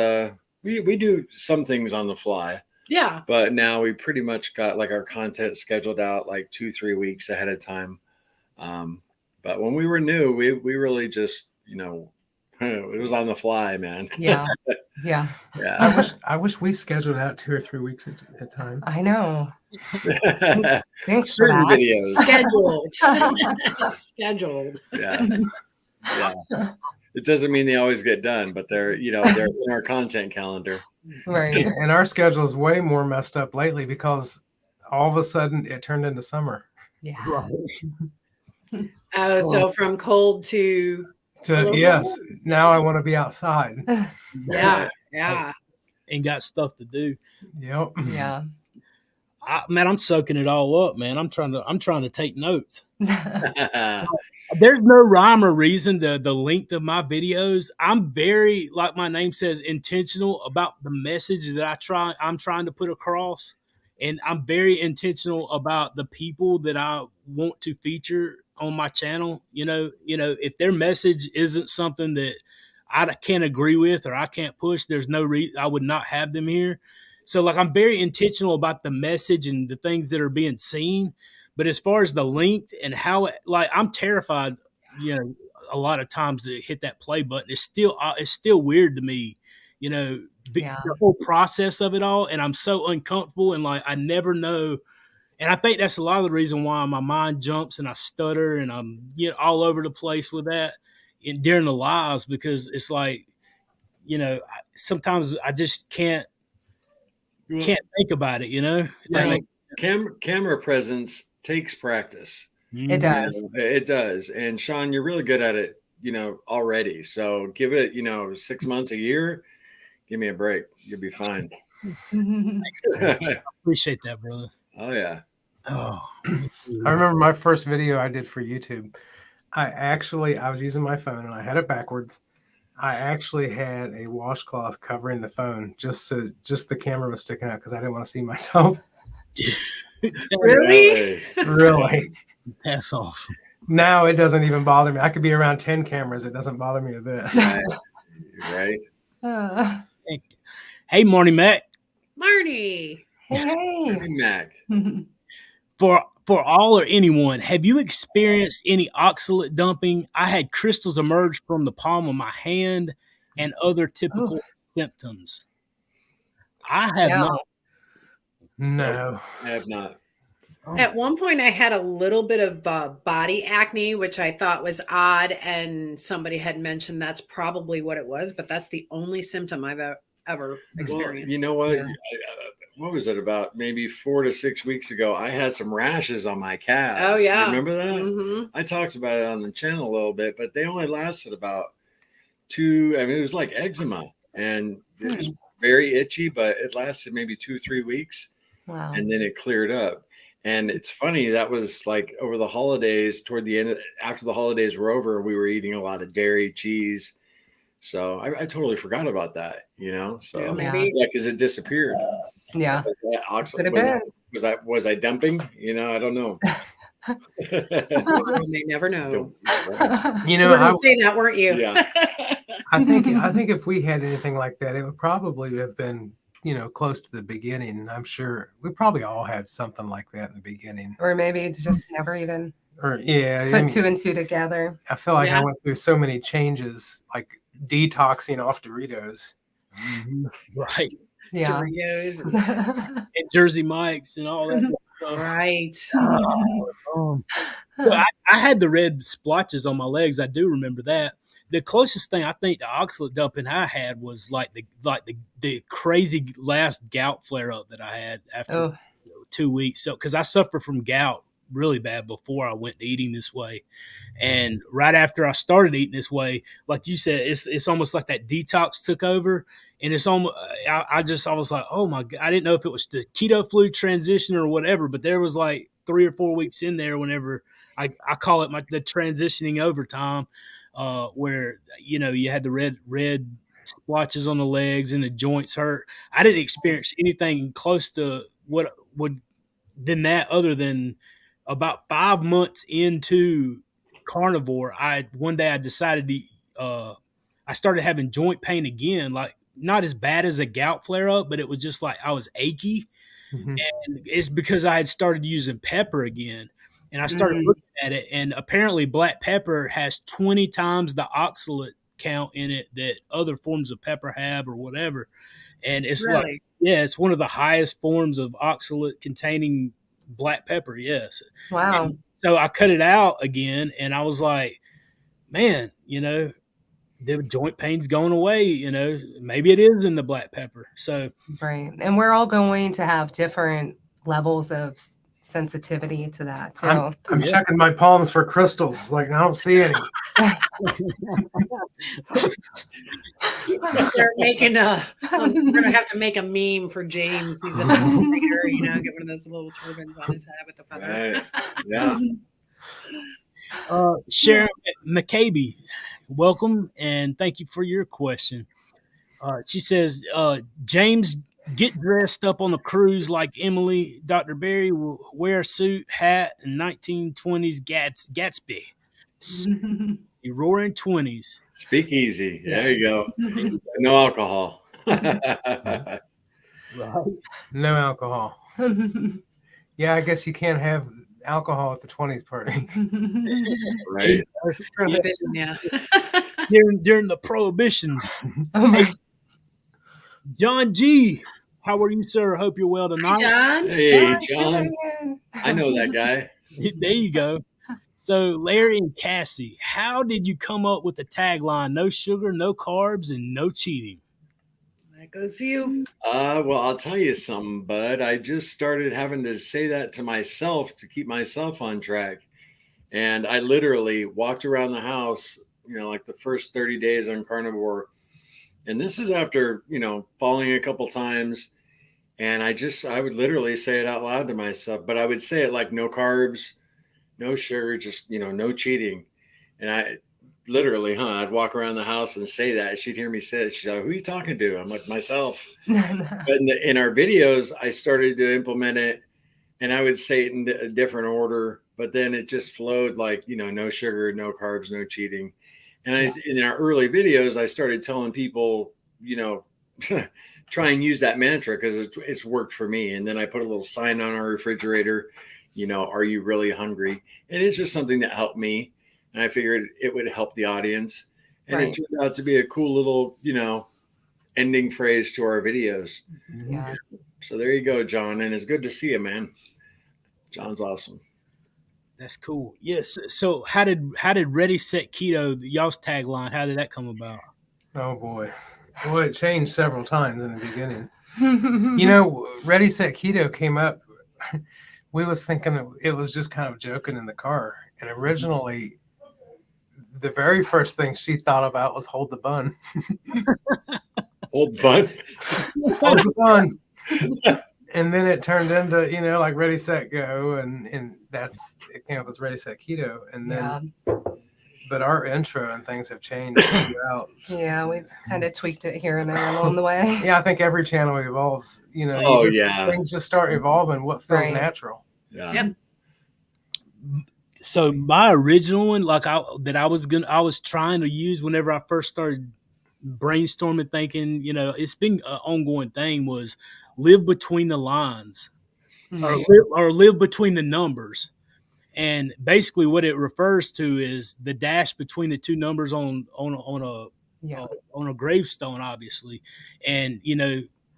we do some things on the fly. Yeah. But now we pretty much got like our content scheduled out like 2-3 weeks ahead of time. But when we were new, we really just, it was on the fly, man. Yeah. Yeah. Yeah. I wish we scheduled out 2 or 3 weeks at a time. I know. Thanks Certain for that. videos. Scheduled. Yeah. Yeah. It doesn't mean they always get done, but they're in our content calendar. Right. And our schedule is way more messed up lately because all of a sudden it turned into summer. Yeah. Oh, so from cold to yes. Now I want to be outside. Yeah. Yeah. And got stuff to do. Yep. Yeah. Man, I'm soaking it all up, man. I'm trying to take notes. There's no rhyme or reason to the length of my videos. I'm very, like my name says, intentional about the message that I'm trying to put across. And I'm very intentional about the people that I want to feature on my channel. If their message isn't something that I can't agree with or I can't push, there's no reason I would not have them here. So like I'm very intentional about the message and the things that are being seen. But as far as the length and how like I'm terrified, a lot of times to hit that play button. It's still weird to me, the whole process of it all. And I'm so uncomfortable and like I never know. And I think that's a lot of the reason why my mind jumps and I stutter and I'm all over the place with that during the lives, because it's like, sometimes I just can't think about it, Right. Camera presence takes practice. It does. It does. And Sean, you're really good at it, already. So give it, 6 months, a year. Give me a break. You'll be fine. I appreciate that, brother. Oh yeah. Oh, I remember my first video I did for YouTube. I was using my phone and I had it backwards. I actually had a washcloth covering the phone just the camera was sticking out because I didn't want to see myself. Really? Really? That's awesome. Now it doesn't even bother me. I could be around 10 cameras. It doesn't bother me a bit. Right. Hey, Marty Mac. Marty. Hey. Mac. For all or anyone, have you experienced any oxalate dumping? I had crystals emerge from the palm of my hand and other typical symptoms. I have not. No. I have not. At one point, I had a little bit of body acne, which I thought was odd. And somebody had mentioned that's probably what it was, but that's the only symptom I've ever experienced. Well, you know what? Yeah. What was it, about maybe 4 to 6 weeks ago? I had some rashes on my calves. Oh, yeah. Remember that? Mm-hmm. I talked about it on the channel a little bit, but they only lasted about 2. I mean, it was like eczema and it was very itchy, but it lasted maybe 2-3 weeks. Wow. And then it cleared up. And it's funny, that was like over the holidays, toward the end, after the holidays were over, we were eating a lot of dairy, cheese. So I totally forgot about that, So maybe. yeah, because it disappeared. Yeah. Was I dumping? I don't know. You may never know. You were going to say that, weren't you? Yeah. I think if we had anything like that, it would probably have been, close to the beginning. I'm sure we probably all had something like that in the beginning. Or maybe just never even put 2 and 2 together. I feel like I went through so many changes, like detoxing off Doritos. Right. Yeah. Doritos and Jersey Mike's and all that stuff. Right. I had the red splotches on my legs. I do remember that. The closest thing I think to oxalate dumping I had was like the crazy last gout flare up that I had after 2 weeks. So because I suffer from gout really bad before I went to eating this way, and right after I started eating this way, like you said, it's almost like that detox took over, and it's almost I was like, oh my God, I didn't know if it was the keto flu transition or whatever, but there was like 3 or 4 weeks in there whenever I call it the transitioning over time. Where you had the red splotches on the legs and the joints hurt. I didn't experience anything close to what would than that, other than about 5 months into carnivore. One day I decided to I started having joint pain again, like not as bad as a gout flare up, but it was just like I was achy. Mm-hmm. And it's because I had started using pepper again. And I started looking at it, and apparently black pepper has 20 times the oxalate count in it that other forms of pepper have or whatever. And it's really? It's one of the highest forms of oxalate containing black pepper. Yes. Wow. And so I cut it out again, and I was like, man, the joint pain's going away. Maybe it is in the black pepper. So right. And we're all going to have different levels of sensitivity to that too. I'm checking my palms for crystals. Like I don't see any. Start making we're gonna have to make a meme for James. He's the reader, get one of those little turbans on his head with the feather. Right. Yeah. Sharon McCabe, welcome and thank you for your question. She says, James get dressed up on a cruise like Emily, Dr. Berry, will wear a suit, hat, and 1920s Gatsby. The roaring 20s. Speakeasy. Yeah. There you go. No alcohol. Right. No alcohol. Yeah, I guess you can't have alcohol at the 20s party. Right. Prohibition, yeah. During the prohibitions. Oh my. John G., how are you, sir? Hope you're well tonight. John? Hey, John. I know that guy. There you go. So, Larry and Cassie, how did you come up with the tagline, no sugar, no carbs, and no cheating? That goes to you. Well, I'll tell you something, bud. I just started having to say that to myself to keep myself on track. And I literally walked around the house, like the first 30 days on Carnivore. And this is after, falling a couple times. And I would literally say it out loud to myself, but I would say it like no carbs, no sugar, just, no cheating. And I literally, I'd walk around the house and say that. She'd hear me say it. She's like, who are you talking to? I'm like, myself. But in our videos, I started to implement it, and I would say it in a different order, but then it just flowed like, no sugar, no carbs, no cheating. And in our early videos, I started telling people, try and use that mantra because it's worked for me. And then I put a little sign on our refrigerator, are you really hungry? And it's just something that helped me. And I figured it would help the audience. And it turned out to be a cool little, ending phrase to our videos. Yeah. So there you go, John. And it's good to see you, man. John's awesome. That's cool. Yes. So how did Ready Set Keto, y'all's tagline, how did that come about? Oh boy. Well, it changed several times in the beginning. Ready Set Keto came up. We was thinking it was just kind of joking in the car. And originally, the very first thing she thought about was hold the bun. Hold the bun? Hold the bun. And then it turned into, like Ready, Set, Go. And it came up as Ready, Set, Keto. And then, but our intro and things have changed throughout. Yeah, we've kind of tweaked it here and there along the way. Yeah, I think every channel evolves. Things just start evolving. What feels natural. Yeah. Yep. So my original one, I was trying to use whenever I first started brainstorming, thinking, it's been an ongoing thing, was live between the lines, or live between the numbers. And basically what it refers to is the dash between the two numbers on a gravestone, obviously. And,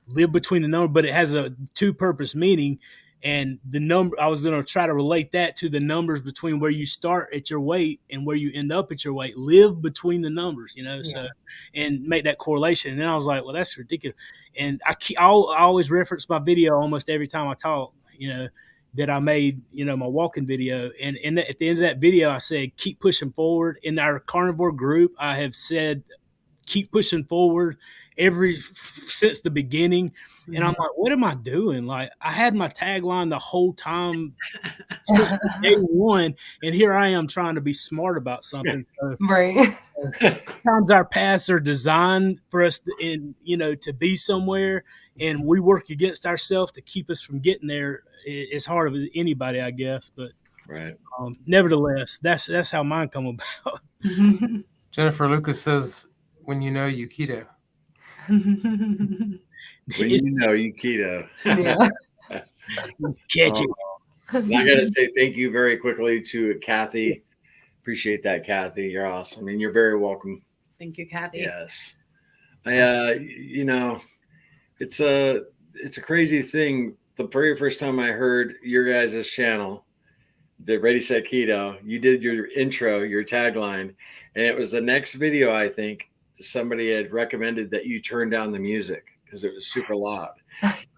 live between the number, but it has a two-purpose meaning. And the number, I was going to try to relate that to the numbers between where you start at your weight and where you end up at your weight. Live between the numbers, so, and make that correlation. And then I was like, well, that's ridiculous. And I always reference my video almost every time I talk, that I made, my walking video. And at the end of that video, I said, keep pushing forward. In our Carnivore group, I have said, keep pushing forward since the beginning. And I'm like, what am I doing? Like, I had my tagline the whole time since day one, and here I am trying to be smart about something. So, sometimes our paths are designed for us to be somewhere, and we work against ourselves to keep us from getting there as hard as anybody, I guess. But nevertheless, that's how mine come about. Jennifer Lucas says, when you know you keto. When you keto. Catch it. And I got to say thank you very quickly to Kathy. Appreciate that, Kathy. You're awesome. And you're very welcome. Thank you, Kathy. Yes. It's a crazy thing. The very first time I heard your guys' channel, the Ready Set Keto, you did your intro, your tagline, and it was the next video, I think, somebody had recommended that you turn down the music because it was super loud.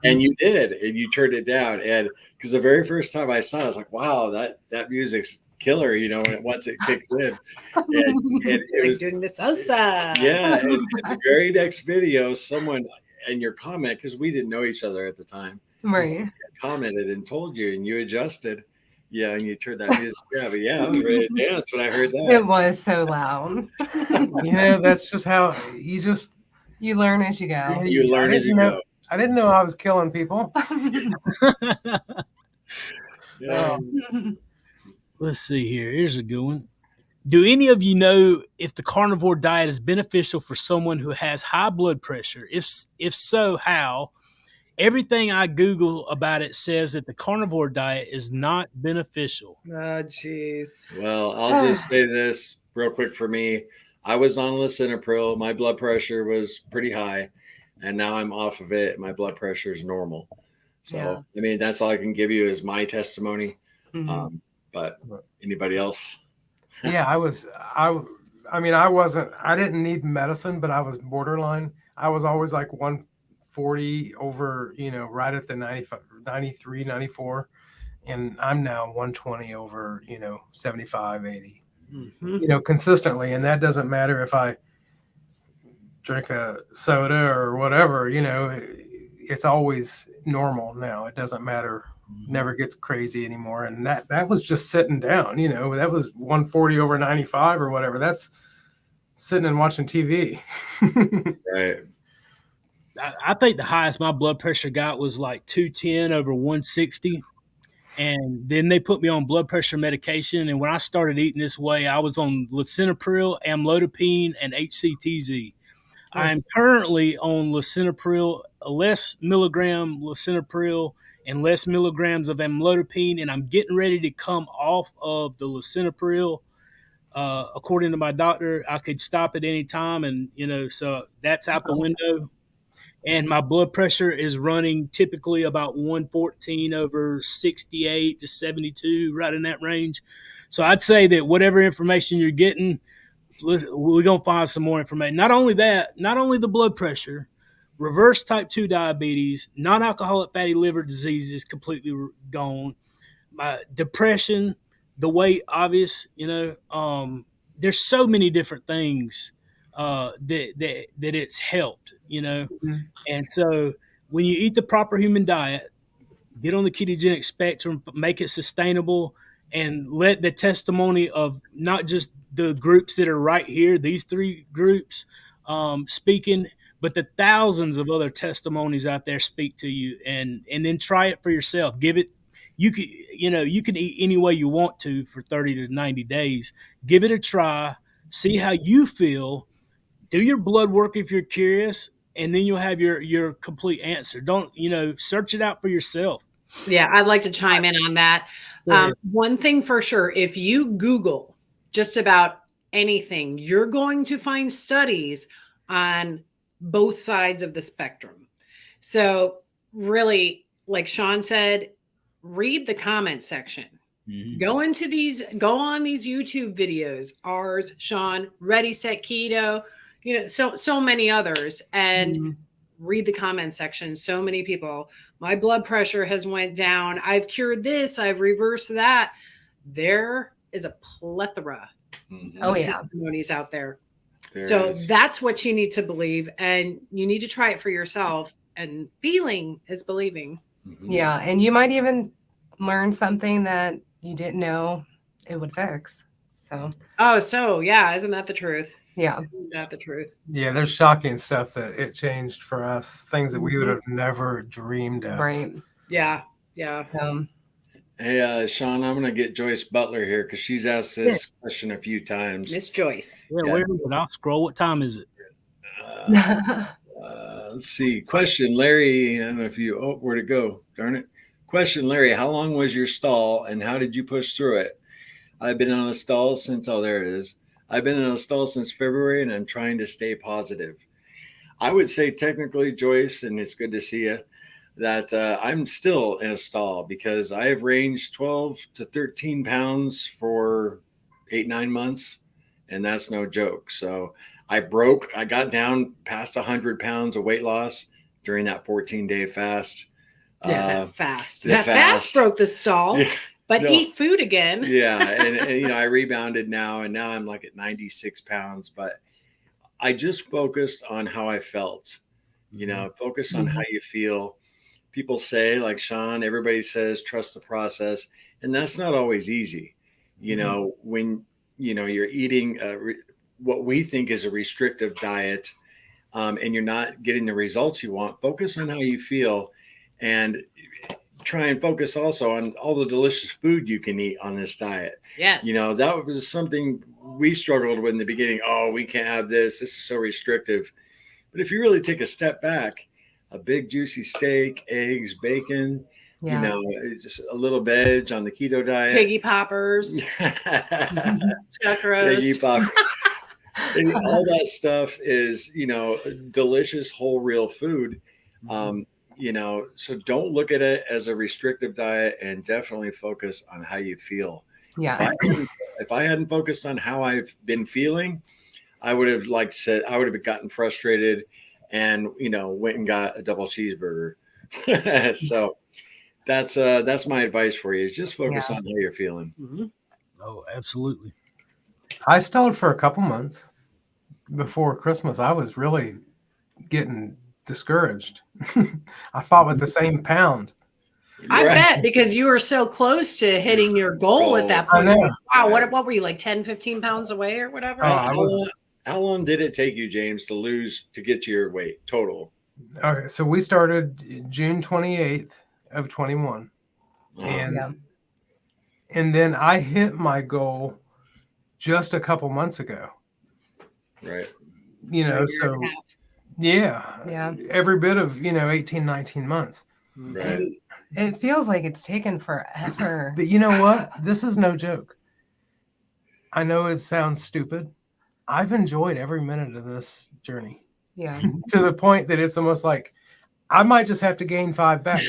And you did, and you turned it down. And because the very first time I saw it, I was like, wow, that music's killer, once it kicks in. And it was doing the salsa. Yeah. And the very next video, someone in your comment, because we didn't know each other at the time, commented and told you, and you adjusted. Yeah, and you turned that music. Yeah, but I was ready to dance when I heard that. It was so loud. That's just how you learn as you go. You learn as you go. I didn't know I was killing people. Yeah. Let's see here. Here's a good one. Do any of you know if the carnivore diet is beneficial for someone who has high blood pressure? If so, how? Everything I Google about it says that the carnivore diet is not beneficial. Oh, geez. Well, I'll just say this real quick for me. I was on lisinopril. My blood pressure was pretty high, and now I'm off of it. My blood pressure is normal. So, Yeah. I mean, that's all I can give you is my testimony. Mhm. But anybody else? Yeah, I didn't need medicine, but I was borderline. I was always like 140 over, right at the 95, 93, 94. And I'm now 120 over, 75, 80, consistently. And that doesn't matter if I drink a soda or whatever, it's always normal now. It doesn't matter. Never gets crazy anymore. And that was just sitting down, that was 140 over 95 or whatever. That's sitting and watching TV. Right. I think the highest my blood pressure got was like 210 over 160. And then they put me on blood pressure medication. And when I started eating this way, I was on lisinopril, amlodipine, and HCTZ. I am currently on lisinopril, less milligram lisinopril, and less milligrams of amlodipine, and I'm getting ready to come off of the lisinopril. According to my doctor, I could stop at any time, and so that's out the window. And my blood pressure is running typically about 114 over 68 to 72, right in that range. So I'd say that whatever information you're getting, we're going to find some more information. Not only that, not only the blood pressure, reverse type 2 diabetes, non-alcoholic fatty liver disease is completely gone. My depression, the weight, obvious, there's so many different things that it's helped, And so when you eat the proper human diet, get on the ketogenic spectrum, make it sustainable, and let the testimony of not just the groups that are right here, these three groups speaking, but the thousands of other testimonies out there speak to you, and then try it for yourself. Give it, you can eat any way you want to for 30 to 90 days. Give it a try, see how you feel, do your blood work if you're curious, and then you'll have your complete answer. Don't, search it out for yourself. Yeah, I'd like to chime in on that. One thing for sure, if you Google just about anything, you're going to find studies on both sides of the spectrum. So really, like Sean said, read the comment section. Mm-hmm. Go on these YouTube videos, ours, Sean, Ready, Set, Keto, so many others, and read the comment section. So many people, my blood pressure has went down. I've cured this. I've reversed that. There is a plethora of testimonies out there. So that's what you need to believe, and you need to try it for yourself, and feeling is believing. Yeah. And you might even learn something that you didn't know it would fix. So yeah, isn't that the truth? Yeah. Isn't that the truth? Yeah, there's shocking stuff that it changed for us, things that we would have never dreamed of. Right. Yeah. Hey, Sean, I'm going to get Joyce Butler here because she's asked this question a few times. Miss Joyce. Yeah, where is it? I'll scroll. What time is it? Let's see. Question, Larry. I don't know if you, where'd it go? Darn it. Question, Larry, how long was your stall and how did you push through it? I've been on a stall since, there it is. I've been in a stall since February and I'm trying to stay positive. I would say technically, Joyce, and it's good to see you, that I'm still in a stall because I have ranged 12 to 13 pounds for 8-9 months. And that's no joke. So I got down past 100 pounds of weight loss during that 14-day fast. That fast broke the stall. Yeah. But eat food again. Yeah. And I rebounded now, and now I'm like at 96 pounds. But I just focused on how I felt, focus on how you feel. People say, like Sean, everybody says, trust the process. And that's not always easy. When, you're eating what we think is a restrictive diet, and you're not getting the results you want, focus on how you feel, and try and focus also on all the delicious food you can eat on this diet. Yes. You know, that was something we struggled with in the beginning. Oh, we can't have this. This is so restrictive. But if you really take a step back, a big juicy steak, eggs, bacon, you know, just a little veg on the keto diet. Piggy poppers. Chuck roast. Piggy poppers. All that stuff is, you know, delicious, whole, real food. You know, so don't look at it as a restrictive diet, and definitely focus on how you feel. Yeah. If I hadn't focused on how I've been feeling, I would have, like said, I would have gotten frustrated and, you know, went and got a double cheeseburger. So that's my advice for you, is just focus on how you're feeling. Oh, absolutely. I stalled for a couple months before Christmas. I was really getting discouraged. I fought with the same pound. I bet, because you were so close to hitting your goal at that point. Wow, what were you, like 10, 15 pounds away or whatever? How long did it take you, James, to get to your weight total? Okay, so we started June 28th of 21. And then I hit my goal just a couple months ago. Right. You know, so yeah, every bit of, 18, 19 months. Right. It feels like it's taken forever. But you know what? This is no joke. I know it sounds stupid. I've enjoyed every minute of this journey. Yeah. To the point that it's almost like I might just have to gain 5 back.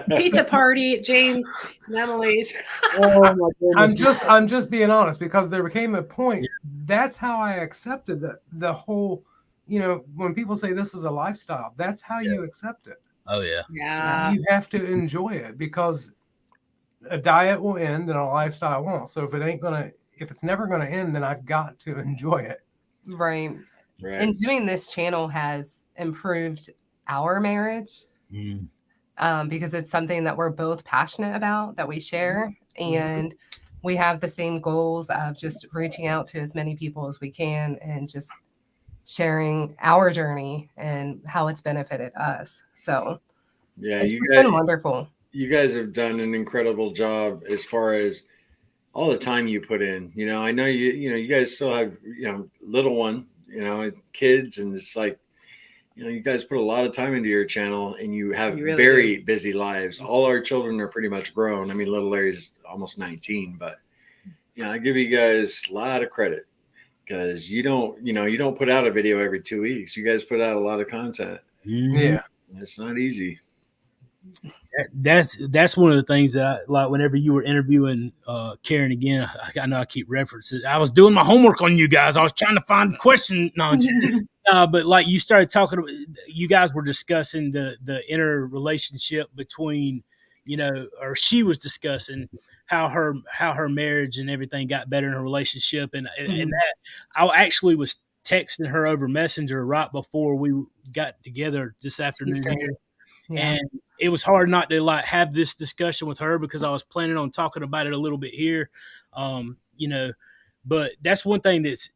Pizza party, James, Emily's. Oh my goodness. I'm just being honest, because there became a point. That's how I accepted the whole, when people say this is a lifestyle, that's how you accept it. Oh yeah. Yeah. You have to enjoy it, because a diet will end and a lifestyle won't. So if it's never gonna end, then I've got to enjoy it. Right. And doing this channel has improved our marriage. Because it's something that we're both passionate about, that we share, and we have the same goals of just reaching out to as many people as we can and just sharing our journey and how it's benefited us. So it's been wonderful. You guys have done an incredible job as far as all the time you put in. I know you guys still have, little one, kids, and it's like, you guys put a lot of time into your channel, and you have very busy lives. All our children are pretty much grown. I mean, little Larry's almost 19, but I give you guys a lot of credit, because you don't put out a video every 2 weeks. You guys put out a lot of content. Yeah, it's not easy. That's one of the things that I like. Whenever you were interviewing Karen again, I know I keep references. I was doing my homework on you guys. I was trying to find question. But like you started talking, you guys were discussing the inner relationship between, or she was discussing how her marriage and everything got better in her relationship, and that I actually was texting her over Messenger right before we got together this afternoon here. And it was hard not to like have this discussion with her, because I was planning on talking about it a little bit here, but that's one thing that's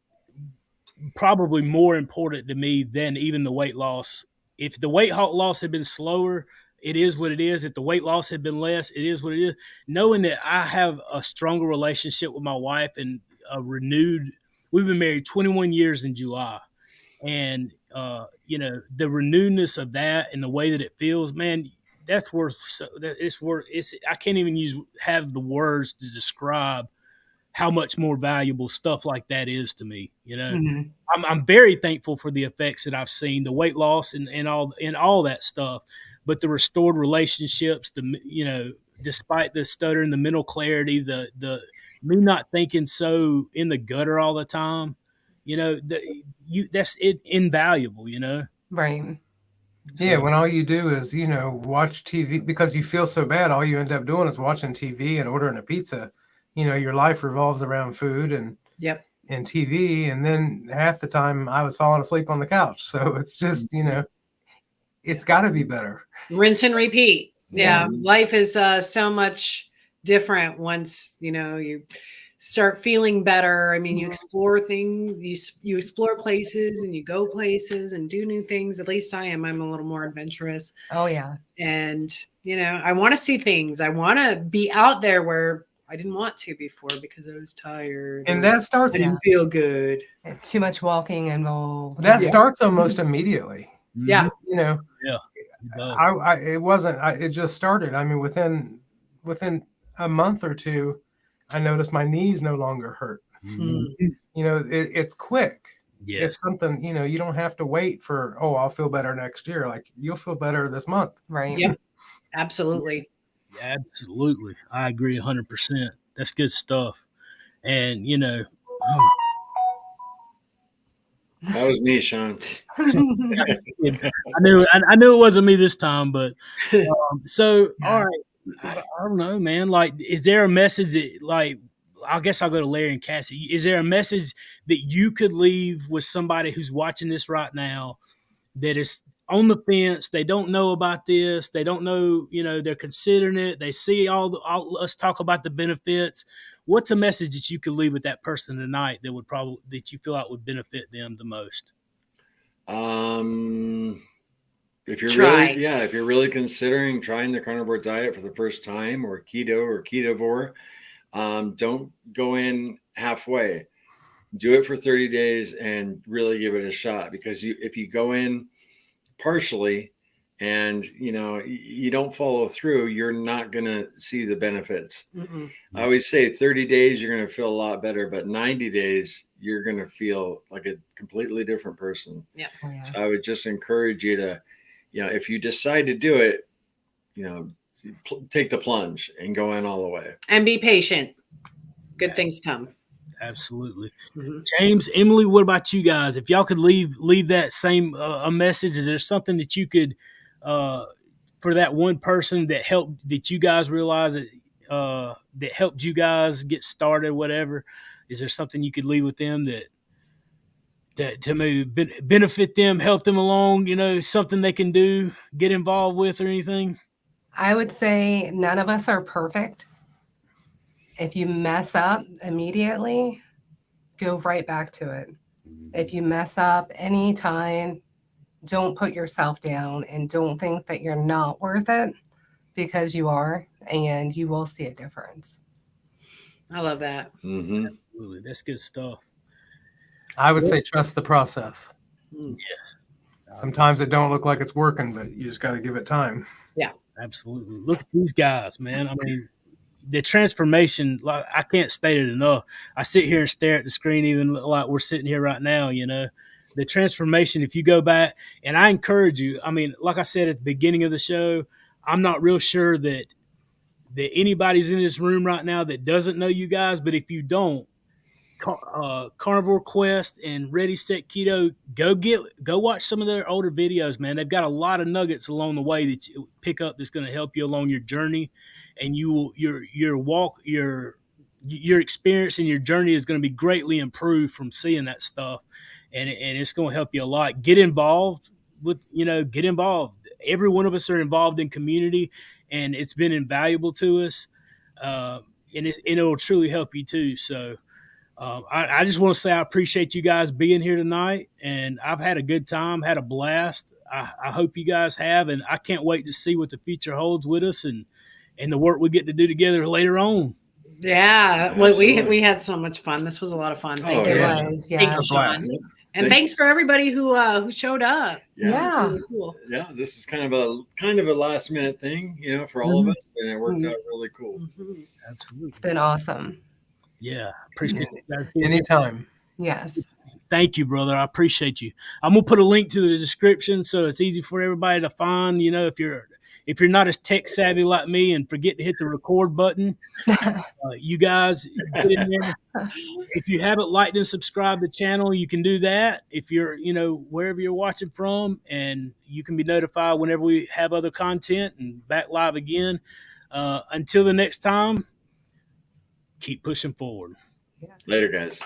probably more important to me than even the weight loss. If the weight loss had been slower, it is what it is. If the weight loss had been less, it is what it is. Knowing that I have a stronger relationship with my wife and we've been married 21 years in July. And, the renewedness of that and the way that it feels, man, that's I can't even have the words to describe how much more valuable stuff like that is to me. I'm very thankful for the effects that I've seen, the weight loss and all that stuff, but the restored relationships, despite the stutter and the mental clarity, the me not thinking so in the gutter all the time, that's it invaluable, Right. Yeah, when all you do is, watch TV because you feel so bad, all you end up doing is watching TV and ordering a pizza. Your life revolves around food and TV, and then half the time I was falling asleep on the couch. So it's just, it's got to be better. Rinse and repeat. Yeah. Life is so much different once, you start feeling better. I mean, you explore things, you explore places and you go places and do new things. At least I am. I'm a little more adventurous. Oh yeah. And, you know, I want to see things. I want to be out there where I didn't want to before because I was tired. And that starts. I didn't feel good. Too much walking involved. That starts almost immediately. Yeah. You know. Yeah. It just started. I mean, within a month or two, I noticed my knees no longer hurt. You know, it's quick. Yes. It's something, you know, you don't have to wait for, oh, I'll feel better next year. Like, you'll feel better this month. Right. Yep. Absolutely. Absolutely. I agree 100%. That's good stuff. And, you know, that was me, Sean. I knew it wasn't me this time, but so all right. I don't know, man. Like, is there a message that, like, I guess I'll go to Larry and Cassie. Is there a message that you could leave with somebody who's watching this right now that is on the fence? They don't know about this. They don't know, you know, they're considering it. They see all us talk about the benefits. What's a message that you could leave with that person tonight that would that you feel like would benefit them the most? If you're really considering trying the carnivore diet for the first time, or keto or ketovore, don't go in halfway. Do it for 30 days and really give it a shot, because if you go in partially and, you know, you don't follow through, you're not going to see the benefits. I always say 30 days, you're going to feel a lot better, but 90 days, you're going to feel like a completely different person. Yeah. So I would just encourage you to, you know, if you decide to do it, you know, take the plunge and go in all the way. And be patient. Good things come. Absolutely. James, Emily, what about you guys? If y'all could leave that same a message, is there something that you could for that one person that you guys realize that helped you guys get started, whatever? Is there something you could leave with them that to maybe benefit them, help them along, you know, something they can do, get involved with, or anything? I would say none of us are perfect. If you mess up immediately, go right back to it. If you mess up anytime, don't put yourself down and don't think that you're not worth it, because you are, and you will see a difference. I love that. Absolutely. That's good stuff. I would say trust the process. Yes. Sometimes it don't look like it's working, but you just got to give it time. Yeah. Absolutely. Look at these guys, man. I mean, the transformation, like, I can't state it enough. I sit here and stare at the screen, even like we're sitting here right now, you know. The transformation, if you go back, and I encourage you, I mean, like I said at the beginning of the show, I'm not real sure that anybody's in this room right now that doesn't know you guys, but if you don't, Carnivore Quest and Ready Set Keto, go watch some of their older videos, man. They've got a lot of nuggets along the way that you pick up that's going to help you along your journey, and your experience and your journey is going to be greatly improved from seeing that stuff, and it's going to help you a lot. Get involved. Every one of us are involved in community, and it's been invaluable to us, and it'll truly help you too. So I just want to say I appreciate you guys being here tonight, and I've had a good time, had a blast. I hope you guys have, and I can't wait to see what the future holds with us and the work we get to do together later on. Yeah, well, we had so much fun. This was a lot of fun. Thank you, Thank you, Sean. And thanks for everybody who showed up. This is really cool. Yeah, this is kind of a last minute thing, you know, for all of us, and it worked out really cool. Absolutely, it's been awesome. Yeah, appreciate it, guys. Anytime. Yes. Thank you, brother. I appreciate you. I'm gonna put a link to the description so it's easy for everybody to find. You know, if you're not as tech savvy like me and forget to hit the record button, you guys get in there. If you haven't liked and subscribed to the channel, you can do that. If you're, you know, wherever you're watching from, and you can be notified whenever we have other content and back live again. Until the next time, keep pushing forward. Later, guys.